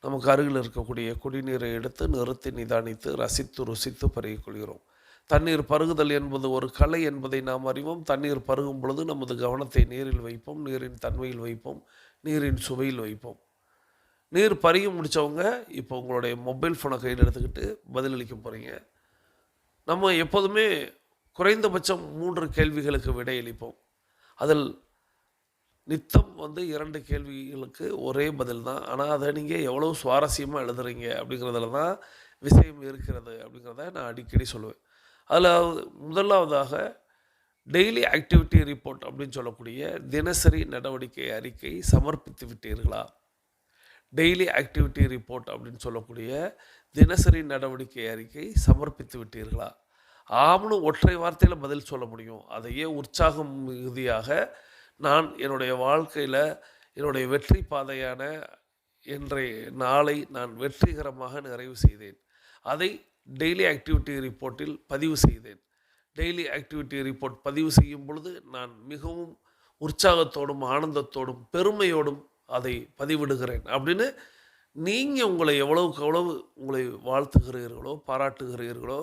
Speaker 2: நமக்கு அருகில் இருக்கக்கூடிய குடிநீரை எடுத்து நிறுத்தி நிதானித்து ரசித்து ருசித்து பருகிக் கொள்கிறோம். தண்ணீர் பருகுதல் என்பது ஒரு கலை என்பதை நாம் அறிவோம். தண்ணீர் பருகும் பொழுது நமது கவனத்தை நீரில் வைப்போம், நீரின் தன்மையில் வைப்போம், நீரின் சுவையில் வைப்போம். நீர் பருகி முடித்தவங்க இப்போ உங்களுடைய மொபைல் ஃபோனை கையில் எடுத்துக்கிட்டு பதிலளிக்க போகிறீங்க. நம்ம எப்போதுமே குறைந்தபட்சம் 3 கேள்விகளுக்கு விடையளிப்போம். அதில் நித்தம் 2 கேள்விகளுக்கு ஒரே பதில் தான். ஆனால் அதை நீங்கள் எவ்வளோ சுவாரஸ்யமாக எழுதுறீங்க அப்படிங்கிறதுல தான் விஷயம் இருக்கிறது அப்படிங்கிறத நான் அடிக்கடி சொல்லுவேன். அதில் முதலாவதாக டெய்லி ஆக்டிவிட்டி ரிப்போர்ட் அப்படின்னு சொல்லக்கூடிய தினசரி நடவடிக்கை அறிக்கை சமர்ப்பித்து விட்டீர்களா? டெய்லி ஆக்டிவிட்டி ரிப்போர்ட் அப்படின்னு சொல்லக்கூடிய தினசரி நடவடிக்கை அறிக்கை சமர்ப்பித்து விட்டீர்களா? ஆம்னு ஒற்றை வார்த்தையில் பதில் சொல்ல முடியும். அதையே உற்சாகம் மிகுதியாக நான் என்னுடைய வாழ்க்கையில் என்னுடைய வெற்றி பாதையான இன்றைய நாளை நான் வெற்றிகரமாக நிறைவு செய்தேன். அதை டெய்லி ஆக்டிவிட்டி ரிப்போர்ட்டில் பதிவு செய்தேன். டெய்லி ஆக்டிவிட்டி ரிப்போர்ட் பதிவு செய்யும் பொழுது நான் மிகவும் உற்சாகத்தோடும் ஆனந்தத்தோடும் பெருமையோடும் அதை பதிவிடுகிறேன் அப்படின்னு நீங்கள் உங்களை எவ்வளவுக்கு எவ்வளவு உங்களை வாழ்த்துகிறீர்களோ, பாராட்டுகிறீர்களோ,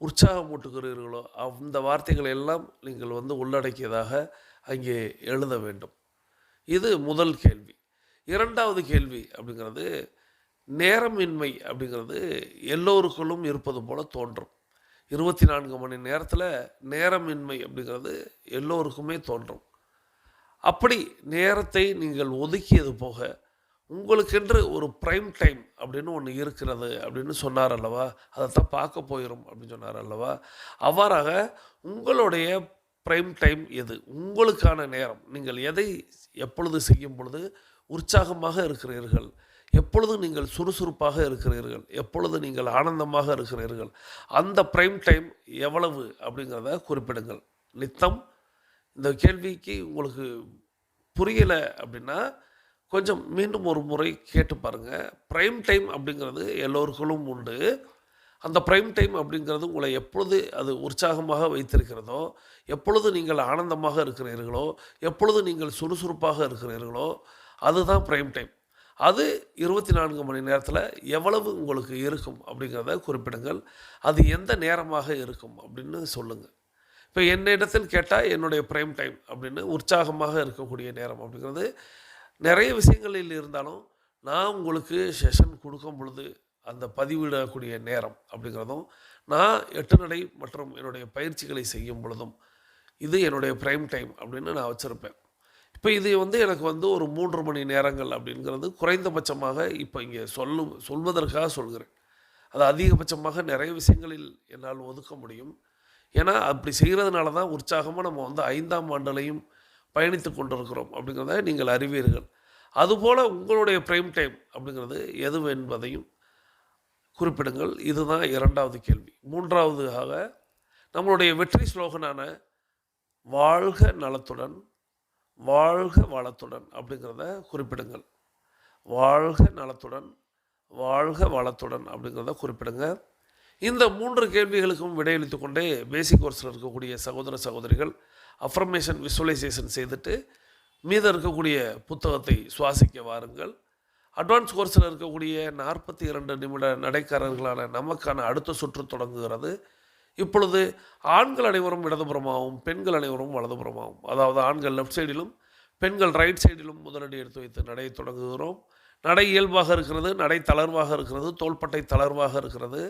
Speaker 2: உற்சாகமூட்டுகிறீர்களோ அந்த வார்த்தைகளை எல்லாம் நீங்கள் உள்ளடக்கியதாக அங்கே எழுத வேண்டும். இது முதல் கேள்வி. இரண்டாவது கேள்வி அப்படிங்கிறது, நேரமின்மை அப்படிங்கிறது எல்லோருக்குள்ளும் இருப்பது போல தோன்றும். 24 மணி நேரத்தில் நேரமின்மை அப்படிங்கிறது எல்லோருக்குமே தோன்றும். அப்படி நேரத்தை நீங்கள் ஒதுக்கியது போக உங்களுக்கென்று ஒரு ப்ரைம் டைம் அப்படின்னு ஒன்று இருக்கிறது அப்படின்னு சொன்னார் அல்லவா? அதைத்தான் பார்க்க போயிடும் அப்படின்னு சொன்னார் அல்லவா? அவ்வாறாக உங்களுடைய ப்ரைம் டைம் எது? உங்களுக்கான நேரம். நீங்கள் எதை எப்பொழுது செய்யும் பொழுது உற்சாகமாக இருக்கிறீர்கள், எப்பொழுது நீங்கள் சுறுசுறுப்பாக இருக்கிறீர்கள், எப்பொழுது நீங்கள் ஆனந்தமாக இருக்கிறீர்கள், அந்த ப்ரைம் டைம் எவ்வளவு அப்படிங்கிறத குறிப்பிடுங்கள். நித்தம் இந்த கேள்விக்கு உங்களுக்கு புரியலை அப்படின்னா கொஞ்சம் மீண்டும் ஒரு முறை கேட்டு பாருங்கள். ப்ரைம் டைம் அப்படிங்கிறது எல்லோருக்கும் உண்டு. அந்த ப்ரைம் டைம் அப்படிங்கிறது உங்களை எப்பொழுது அது உற்சாகமாக வைத்திருக்கிறதோ, எப்பொழுது நீங்கள் ஆனந்தமாக இருக்கிறீர்களோ, எப்பொழுது நீங்கள் சுறுசுறுப்பாக இருக்கிறீர்களோ அதுதான் ப்ரைம் டைம். அது 24 மணி நேரத்தில் எவ்வளவு உங்களுக்கு இருக்கும் அப்படிங்கிறத குறிப்பிடுங்கள். அது எந்த நேரமாக இருக்கும் அப்படின்னு சொல்லுங்கள். இப்போ என்னிடத்தில் கேட்டால் என்னுடைய ப்ரைம் டைம் அப்படின்னு உற்சாகமாக இருக்கக்கூடிய நேரம் அப்படிங்கிறது நிறைய விஷயங்களில் இருந்தாலும், நான் உங்களுக்கு செஷன் கொடுக்கும் பொழுது அந்த பதிவிடக்கூடிய நேரம் அப்படிங்கிறதும், நான் 8 நடை மற்றும் என்னுடைய பயிற்சிகளை செய்யும் பொழுதும் இது என்னுடைய ப்ரைம் டைம் அப்படின்னு நான் வச்சுருப்பேன். இப்போ இது எனக்கு ஒரு 3 மணி நேரங்கள் அப்படிங்கிறது குறைந்தபட்சமாக இப்போ இங்கே சொல்வதற்காக சொல்கிறேன். அது அதிகபட்சமாக நிறைய விஷயங்களில் என்னால் ஒதுக்க முடியும். ஏன்னா அப்படி செய்கிறதுனால தான் உற்சாகமாக நம்ம 5ஆம் ஆண்டுலையும் பயணித்து கொண்டிருக்கிறோம் அப்படிங்கிறத நீங்கள் அறிவீர்கள். அதுபோல் உங்களுடைய ப்ரைம் டைம் அப்படிங்கிறது எது என்பதையும் குறிப்பிடுங்கள். இதுதான் இரண்டாவது கேள்வி. மூன்றாவதாக நம்மளுடைய வெற்றி ஸ்லோகனான வாழ்க நலத்துடன் வாழ்க வளத்துடன் அப்படிங்கிறத குறிப்பிடுங்கள். வாழ்க நலத்துடன் வாழ்க வளத்துடன் அப்படிங்கிறத குறிப்பிடுங்க. இந்த 3 கேள்விகளுக்கும் விடையளித்து கொண்டே பேசிக் கோர்ஸில் இருக்கக்கூடிய சகோதர சகோதரிகள் அஃபர்மேஷன் விசுவலைசேஷன் செய்துட்டு மீதம் இருக்கக்கூடிய புத்தகத்தை சுவாசிக்க வாருங்கள். அட்வான்ஸ் கோர்ஸில் இருக்கக்கூடிய 42 நிமிட நடைக்காரர்களான நமக்கான அடுத்த சுற்று தொடங்குகிறது. இப்பொழுது ஆண்கள் அனைவரும் இடதுபுறமாகவும் பெண்கள் அனைவரும் வலதுபுறமாகவும், அதாவது ஆண்கள் லெஃப்ட் சைடிலும் பெண்கள் ரைட் சைடிலும் முதலடி எடுத்து வைத்து நடையை தொடங்குகிறோம். நடை இயல்பாக இருக்கிறது, நடை தளர்வாக இருக்கிறது, தோள்பட்டை தளர்வாக இருக்கிறது,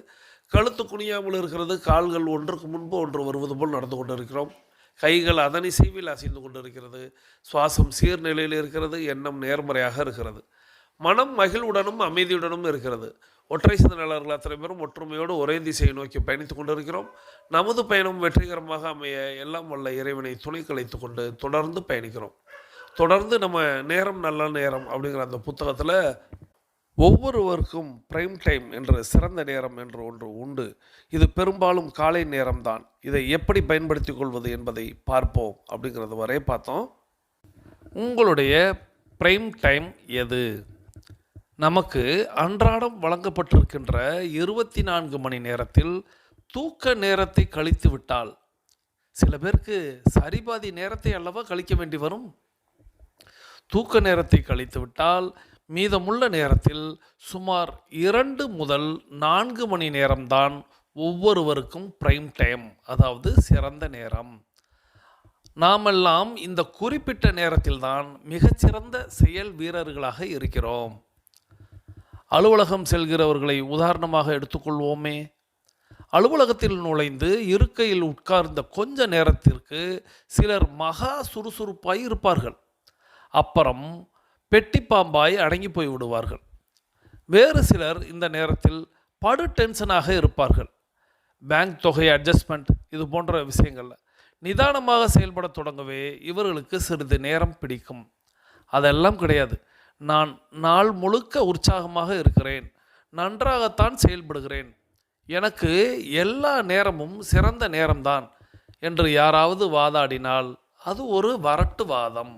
Speaker 2: கழுத்து குனியாமல் இருக்கிறது, கால்கள் ஒன்றுக்கு முன்பு ஒன்று வருவது போல் நடந்து கொண்டு இருக்கிறோம். கைகள் அதன் இசைவில் அசைந்து கொண்டு இருக்கிறது. சுவாசம் சீர்நிலையில் இருக்கிறது. எண்ணம் நேர்மறையாக இருக்கிறது. மனம் மகிழ்வுடனும் அமைதியுடனும் இருக்கிறது. ஒற்றை சிந்தனையாளர்கள் அத்தனை பேரும் ஒற்றுமையோடு ஒரே திசையை நோக்கி பயணித்துக் கொண்டிருக்கிறோம். நமது பயணம் வெற்றிகரமாக அமைய எல்லாம் வல்ல இறைவனை துணை கலைத்து கொண்டு தொடர்ந்து பயணிக்கிறோம். தொடர்ந்து நம்ம நேரம் நல்ல நேரம் அப்படிங்கிற அந்த புத்தகத்தில் ஒவ்வொருவருக்கும் ப்ரைம் டைம் என்ற சிறந்த நேரம் என்று ஒன்று உண்டு. இது பெரும்பாலும் காலை நேரம்தான். இதை எப்படி பயன்படுத்தி கொள்வது என்பதை பார்ப்போம் அப்படிங்கிறது வரை பார்த்தோம். உங்களுடைய ப்ரைம் டைம் எது? நமக்கு அன்றாடம் வழங்கப்பட்டிருக்கின்ற 24 மணி நேரத்தில் தூக்க நேரத்தை கழித்து விட்டால், சில பேருக்கு சரிபாதி நேரத்தை அல்லவா கழிக்க வேண்டி வரும். தூக்க நேரத்தை கழித்து விட்டால் மீதமுள்ள நேரத்தில் சுமார் 2 முதல் 4 மணி நேரம்தான் ஒவ்வொருவருக்கும் ப்ரைம் டைம், அதாவது சிறந்த நேரம். நாமெல்லாம் இந்த குறிப்பிட்ட நேரத்தில்தான் மிகச்சிறந்த செயல் வீரர்களாக இருக்கிறோம். அலுவலகம் செல்கிறவர்களை உதாரணமாக எடுத்துக்கொள்வோமே. அலுவலகத்தில் நுழைந்து இருக்கையில் உட்கார்ந்த கொஞ்ச நேரத்திற்கு சிலர் மகா சுறுசுறுப்பாய் இருப்பார்கள். அப்புறம் பெட்டி பாம்பாய் அடங்கி போய் விடுவார்கள். வேறு சிலர் இந்த நேரத்தில் படு டென்ஷனாக இருப்பார்கள். பேங்க் தொகை அட்ஜஸ்ட்மெண்ட் இது போன்ற விஷயங்களில் நிதானமாக செயல்பட தொடங்கவே இவர்களுக்கு சிறிது நேரம் பிடிக்கும். அதெல்லாம் கிடையாது. நான் நாள் முழுக்க உற்சாகமாக இருக்கிறேன், நன்றாகத்தான் செயல்படுகிறேன், எனக்கு எல்லா நேரமும் சிறந்த நேரம்தான் என்று யாராவது வாதாடினால் அது ஒரு வரட்டு வாதம்.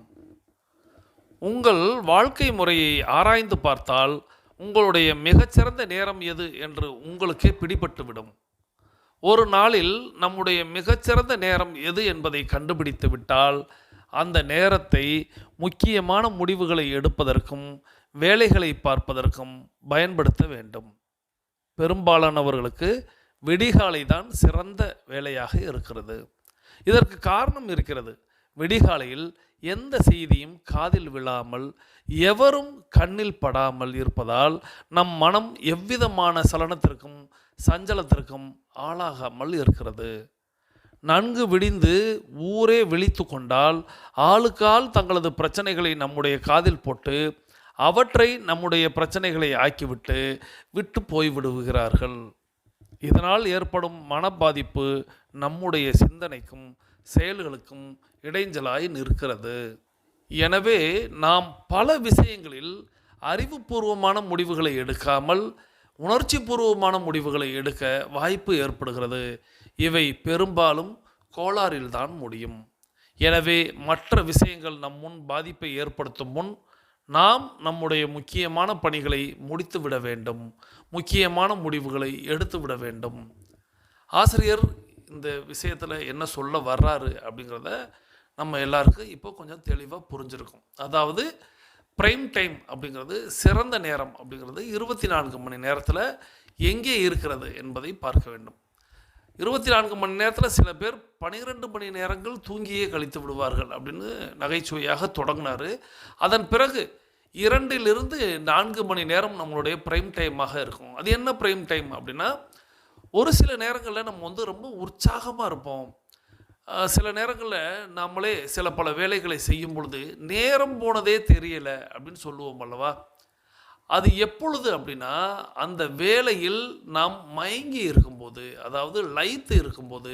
Speaker 2: உங்கள் வாழ்க்கை முறையை ஆராய்ந்து பார்த்தால் உங்களுடைய மிகச்சிறந்த நேரம் எது என்று உங்களுக்கே பிடிபட்டுவிடும். ஒரு நாளில் நம்முடைய மிகச்சிறந்த நேரம் எது என்பதை கண்டுபிடித்து விட்டால் அந்த நேரத்தை முக்கியமான முடிவுகளை எடுப்பதற்கும் வேலைகளை பார்ப்பதற்கும் பயன்படுத்த வேண்டும். பெரும்பாலானவர்களுக்கு விடிகாலை தான் சிறந்த வேலையாக இருக்கிறது. இதற்கு காரணம் இருக்கிறது. விடிகாலையில் எந்த செய்தியும் காதில் விழாமல் எவரும் கண்ணில் படாமல் இருப்பதால் நம் மனம் எவ்விதமான சலனத்திற்கும் சஞ்சலத்திற்கும் ஆளாகாமல் இருக்கிறது. நன்கு விடிந்து ஊரே விழித்து கொண்டால் ஆளுக்கால் தங்களது பிரச்சனைகளை நம்முடைய காதில் போட்டு அவற்றை நம்முடைய பிரச்சனைகளை ஆக்கிவிட்டு விட்டு போய்விடுகிறார்கள். இதனால் ஏற்படும் மன பாதிப்பு நம்முடைய சிந்தனைக்கும் செயல்களுக்கும் இடைஞ்சலாய் நிற்கிறது. எனவே நாம் பல விஷயங்களில் அறிவுபூர்வமான முடிவுகளை எடுக்காமல் உணர்ச்சி பூர்வமான முடிவுகளை எடுக்க வாய்ப்பு ஏற்படுகிறது. இவை பெரும்பாலும் கோளாறில்தான் முடியும். எனவே மற்ற விஷயங்கள் நம் முன் பாதிப்பை ஏற்படுத்தும் முன் நாம் நம்முடைய முக்கியமான பணிகளை முடித்துவிட வேண்டும், முக்கியமான முடிவுகளை எடுத்துவிட வேண்டும். ஆசிரியர் இந்த விஷயத்தில் என்ன சொல்ல வர்றாரு அப்படிங்கிறத நம்ம எல்லாருக்கும் இப்போ கொஞ்சம் தெளிவாக புரிஞ்சிருக்கும். அதாவது ப்ரைம் டைம் அப்படிங்கிறது சிறந்த நேரம் அப்படிங்கிறது 24 மணி நேரத்தில் எங்கே இருக்கிறது என்பதை பார்க்க வேண்டும். 24 மணி நேரத்தில் சில பேர் 12 மணி நேரங்கள் தூங்கியே கழித்து விடுவார்கள் அப்படின்னு நகைச்சுவையாக தொடங்கினார். அதன் பிறகு 2 மணி நேரம் நம்மளுடைய ப்ரைம் டைமாக இருக்கும். அது என்ன ப்ரைம் டைம் அப்படின்னா, ஒரு சில நேரங்களில் நம்ம ரொம்ப உற்சாகமாக இருப்போம். சில நேரங்களில் நம்மளே சில பல வேலைகளை செய்யும் பொழுது நேரம் போனதே தெரியலை அப்படின்னு சொல்லுவோம் அல்லவா. அது எப்பொழுது அப்படின்னா, அந்த வேலையில் நாம் மயங்கி இருக்கும்போது, அதாவது லயித்து இருக்கும்போது,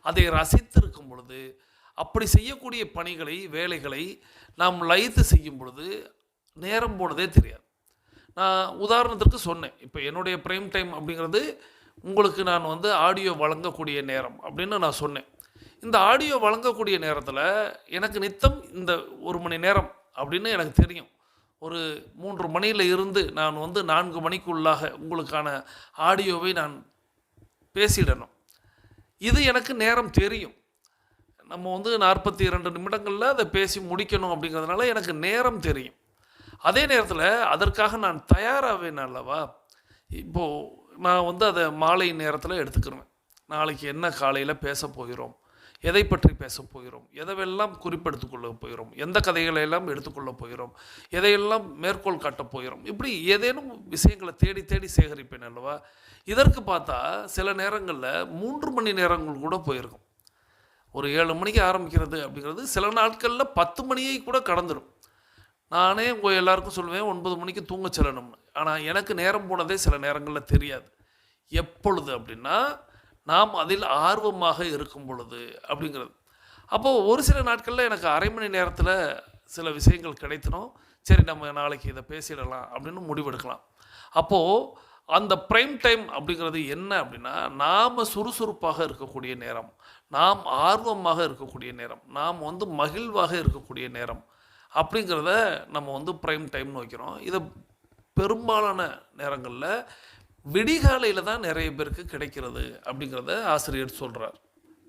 Speaker 2: அதை ரசித்து இருக்கும் பொழுது, அப்படி செய்யக்கூடிய பணிகளை வேலைகளை நாம் லயித்து செய்யும் பொழுது நேரம் போனதே தெரியாது. நான் உதாரணத்திற்கு சொன்னேன். இப்போ என்னுடைய ப்ரைம் டைம் அப்படிங்கிறது உங்களுக்கு நான் ஆடியோ வழங்கக்கூடிய நேரம் அப்படின்னு நான் சொன்னேன். இந்த ஆடியோ வழங்கக்கூடிய நேரத்தில் எனக்கு நித்தம் இந்த 1 மணி நேரம் அப்படின்னு எனக்கு தெரியும். ஒரு 3 மணியில் இருந்து நான் 4 மணிக்குள்ளாக உங்களுக்கான ஆடியோவை நான் பேசிடணும். இது எனக்கு நேரம் தெரியும். நம்ம 42 நிமிடங்களில் அதை பேசி முடிக்கணும் அப்படிங்கிறதுனால எனக்கு நேரம் தெரியும். அதே நேரத்தில் அதற்காக நான் தயாராவேன் அல்லவா. இப்போது நான் அதை மாலை நேரத்தில் எடுத்துக்கிறேன். நாளைக்கு என்ன காலையில் பேச போகிறோம், எதை பற்றி பேச போகிறோம், எதையெல்லாம் குறிப்பெடுத்துக்கொள்ள போகிறோம், எந்த கதைகளெல்லாம் எடுத்துக்கொள்ள போகிறோம், எதையெல்லாம் மேற்கோள் காட்டப் போகிறோம், இப்படி ஏதேனும் விஷயங்களை தேடி தேடி சேகரிப்பேன் அல்லவா. இதற்கு பார்த்தா சில நேரங்களில் 3 மணி நேரங்கள் கூட போயிருக்கும். ஒரு 7 மணிக்கு ஆரம்பிக்கிறது அப்படிங்கிறது சில நாட்களில் 10 மணியை கூட கடந்துடும். நானே உங்கள் எல்லாருக்கும் சொல்லுவேன் 9 மணிக்கு தூங்க செல்லணும்னு. ஆனால் எனக்கு நேரம் போனதே சில நேரங்களில் தெரியாது. எப்பொழுது அப்படின்னா, நாம் அதில் ஆர்வமாக இருக்கும் பொழுது அப்படிங்கிறது. அப்போது ஒரு சில நாட்களில் எனக்கு அரை மணி நேரத்தில் சில விஷயங்கள் கிடைத்தனும். சரி, நம்ம நாளைக்கு இதை பேசிடலாம் அப்படின்னு முடிவெடுக்கலாம். அப்போது அந்த ப்ரைம் டைம் அப்படிங்கிறது என்ன அப்படின்னா, நாம் சுறுசுறுப்பாக இருக்கக்கூடிய நேரம், நாம் ஆர்வமாக இருக்கக்கூடிய நேரம், நாம் மகிழ்வாக இருக்கக்கூடிய நேரம் அப்படிங்கிறத நம்ம ப்ரைம் டைம்னு வைக்கிறோம். இதை பெரும்பாலான நேரங்களில் விடிகாலையில் தான் நிறைய பேருக்கு கிடைக்கிறது அப்படிங்கிறத ஆசிரியர் சொல்கிறார்.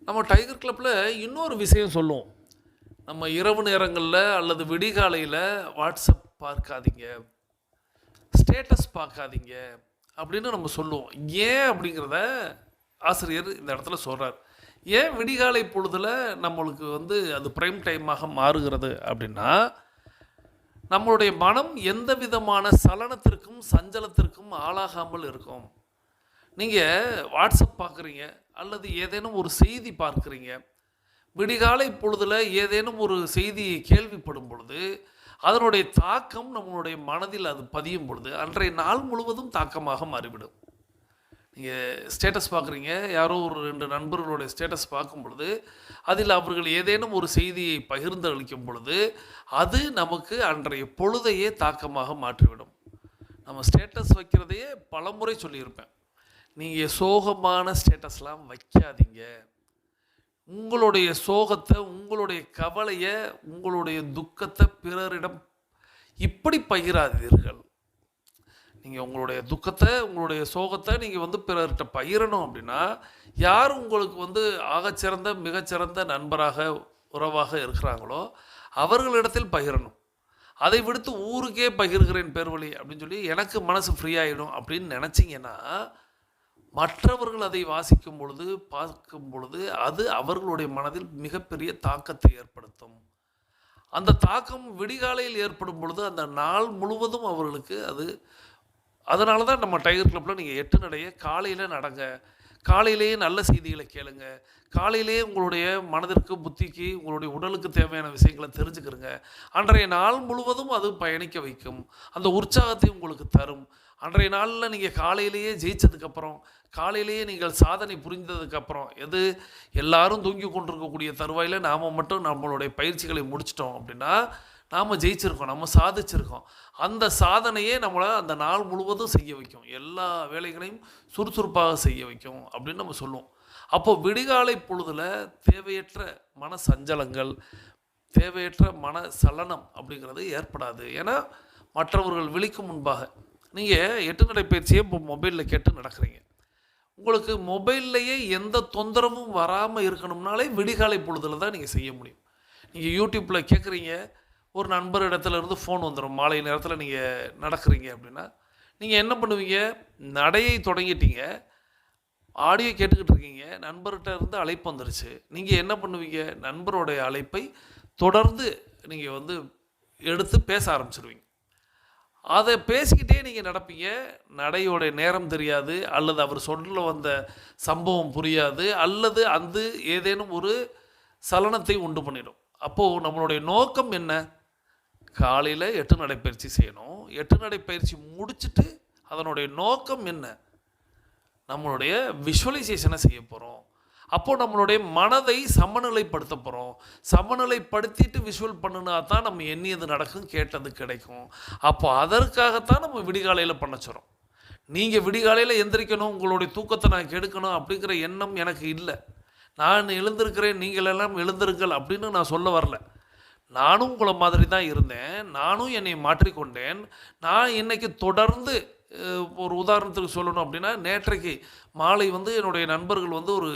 Speaker 2: நம்ம டைகர் கிளப்பில் இன்னொரு விஷயம் சொல்லுவோம். நம்ம இரவு நேரங்களில் அல்லது விடிகாலையில் வாட்ஸ்அப் பார்க்காதீங்க, ஸ்டேட்டஸ் பார்க்காதீங்க அப்படின்னு நம்ம சொல்லுவோம். ஏன் அப்படிங்கிறத ஆசிரியர் இந்த இடத்துல சொல்கிறார். ஏன் விடிகாலை பொழுதில் நம்மளுக்கு அது ப்ரைம் டைமாக மாறுகிறது அப்படின்னா, நம்மளுடைய மனம் எந்த விதமான சலனத்திற்கும் சஞ்சலத்திற்கும் ஆளாகாமல் இருக்கும். நீங்கள் வாட்ஸ்அப் பார்க்குறீங்க அல்லது ஏதேனும் ஒரு செய்தி பார்க்குறீங்க, விடிகாலை பொழுதில் ஏதேனும் ஒரு செய்தியை கேள்விப்படும் பொழுது அதனுடைய தாக்கம் நம்மளுடைய மனதில் அது பதியும் பொழுது அன்றைய நாள் முழுவதும் தாக்கமாக மாறிவிடும். நீங்கள் ஸ்டேட்டஸ் பார்க்குறீங்க, யாரோ ஒரு 2 நண்பர்களுடைய ஸ்டேட்டஸ் பார்க்கும் பொழுது, அதில் அவர்கள் ஏதேனும் ஒரு செய்தியை பகிர்ந்து அளிக்கும் பொழுது, அது நமக்கு அன்றைய பொழுதையே தாக்கமாக மாற்றிவிடும். நம்ம ஸ்டேட்டஸ் வைக்கிறதையே பலமுறை சொல்லியிருப்பேன். நீங்கள் சோகமான ஸ்டேட்டஸ்லாம் வைக்காதீங்க. உங்களுடைய சோகத்தை, உங்களுடைய கவலையை, உங்களுடைய துக்கத்தை பிறரிடம் இப்படி பகிராதீர்கள். நீங்கள் உங்களுடைய துக்கத்தை, உங்களுடைய சோகத்தை நீங்கள் பிறர்கிட்ட பகிரணும் அப்படின்னா, யார் உங்களுக்கு ஆகச்சிறந்த மிகச்சிறந்த நண்பராக உறவாக இருக்கிறாங்களோ அவர்களிடத்தில் பகிரணும். அதை விடுத்து ஊருக்கே பகிர்கிறேன் பேர்வழி அப்படின்னு சொல்லி எனக்கு மனசு ஃப்ரீ ஆகிடும் அப்படின்னு நினச்சிங்கன்னா, மற்றவர்கள் அதை வாசிக்கும் பொழுது பார்க்கும் பொழுது அது அவர்களுடைய மனதில் மிகப்பெரிய தாக்கத்தை ஏற்படுத்தும். அந்த தாக்கம் விடிகாலையில் ஏற்படும் பொழுது அந்த நாள் முழுவதும் அவர்களுக்கு அது. அதனால தான் நம்ம டைகர் கிளப்பில் நீங்கள் 8 நடைய காலையில் நடங்க, காலையிலேயே நல்ல செய்திகளை கேளுங்க, காலையிலேயே உங்களுடைய மனதிற்கு புத்திக்கு உங்களுடைய உடலுக்கு தேவையான விஷயங்களை தெரிஞ்சுக்கிறங்க. அன்றைய நாள் முழுவதும் அது பயணிக்க வைக்கும், அந்த உற்சாகத்தை உங்களுக்கு தரும். அன்றைய நாளில் நீங்கள் காலையிலேயே ஜெயித்ததுக்கப்புறம், காலையிலேயே நீங்கள் சாதனை புரிந்ததுக்கப்புறம், எல்லாரும் தூங்கி கொண்டிருக்கக்கூடிய தருவாயில் நாம் மட்டும் நம்மளுடைய பயிற்சிகளை முடிச்சிட்டோம் அப்படின்னா நாம் ஜெயிச்சிருக்கோம், நம்ம சாதிச்சிருக்கோம். அந்த சாதனையே நம்மளை அந்த நாள் முழுவதும் செய்ய வைக்கும், எல்லா வேலைகளையும் சுறுசுறுப்பாக செய்ய வைக்கும் அப்படின்னு நம்ம சொல்லுவோம். அப்போது விடிகாலை பொழுதில் தேவையற்ற மன சஞ்சலங்கள், தேவையற்ற மன சலனம் அப்படிங்கிறது ஏற்படாது. ஏன்னா மற்றவர்கள் விழிக்கும் முன்பாக நீங்கள் 8 நடை பயிற்சியை இப்போ மொபைலில் கேட்டு நடக்கிறீங்க. உங்களுக்கு மொபைல்லையே எந்த தொந்தரவும் வராமல் இருக்கணும்னாலே விடிகாலை பொழுதில் தான் நீங்கள் செய்ய முடியும். நீங்கள் யூடியூப்பில் கேட்குறீங்க, ஒரு நண்பர் இடத்துல இருந்து ஃபோன் வந்துடும், மாலை நேரத்தில் நீங்கள் நடக்கிறீங்க அப்படின்னா நீங்கள் என்ன பண்ணுவீங்க? நடையை தொடங்கிட்டீங்க, ஆடியோ கேட்டுக்கிட்டு இருக்கீங்க, நண்பர்கிட்ட இருந்து அழைப்பு வந்துருச்சு. நீங்கள் என்ன பண்ணுவீங்க? நண்பருடைய அழைப்பை தொடர்ந்து நீங்கள் எடுத்து பேச ஆரம்பிச்சிடுவீங்க. அதை பேசிக்கிட்டே நீங்கள் நடப்பீங்க. நடையோடைய நேரம் தெரியாது, அல்லது அவர் சொல்ல வந்த சம்பவம் புரியாது, அல்லது ஏதேனும் ஒரு சலனத்தை உண்டு பண்ணிடும். அப்போது நம்மளுடைய நோக்கம் என்ன? காலையில் 8 நடைப்பயிற்சி செய்யணும். 8 நடைப்பயிற்சி முடிச்சுட்டு அதனுடைய நோக்கம் என்ன? நம்மளுடைய விஷுவலைசேஷனை செய்ய போகிறோம். அப்போது நம்மளுடைய மனதை சமநிலைப்படுத்த போகிறோம். சமநிலைப்படுத்திட்டு விஷுவல் பண்ணினா தான் நம்ம எண்ணியது நடக்கும், கேட்டது கிடைக்கும். அப்போ அதற்காகத்தான் நம்ம விடிகாலையில் பண்ண சொல்கிறோம். நீங்கள் விடிகாலையில் எந்திரிக்கணும், உங்களுடைய தூக்கத்தை நான் கெடுக்கணும் அப்படிங்கிற எண்ணம் எனக்கு இல்லை. நான் எழுந்திருக்கிறேன், நீங்கள் எல்லாம் எழுந்திருங்கள் அப்படின்னு நான் சொல்ல வரல. நானும் உங்களை மாதிரி தான் இருந்தேன், நானும் என்னை மாற்றிக்கொண்டேன். நான் இன்றைக்கி தொடர்ந்து ஒரு உதாரணத்துக்கு சொல்லணும் அப்படின்னா, நேற்றைக்கு மாலை என்னுடைய நண்பர்கள் ஒரு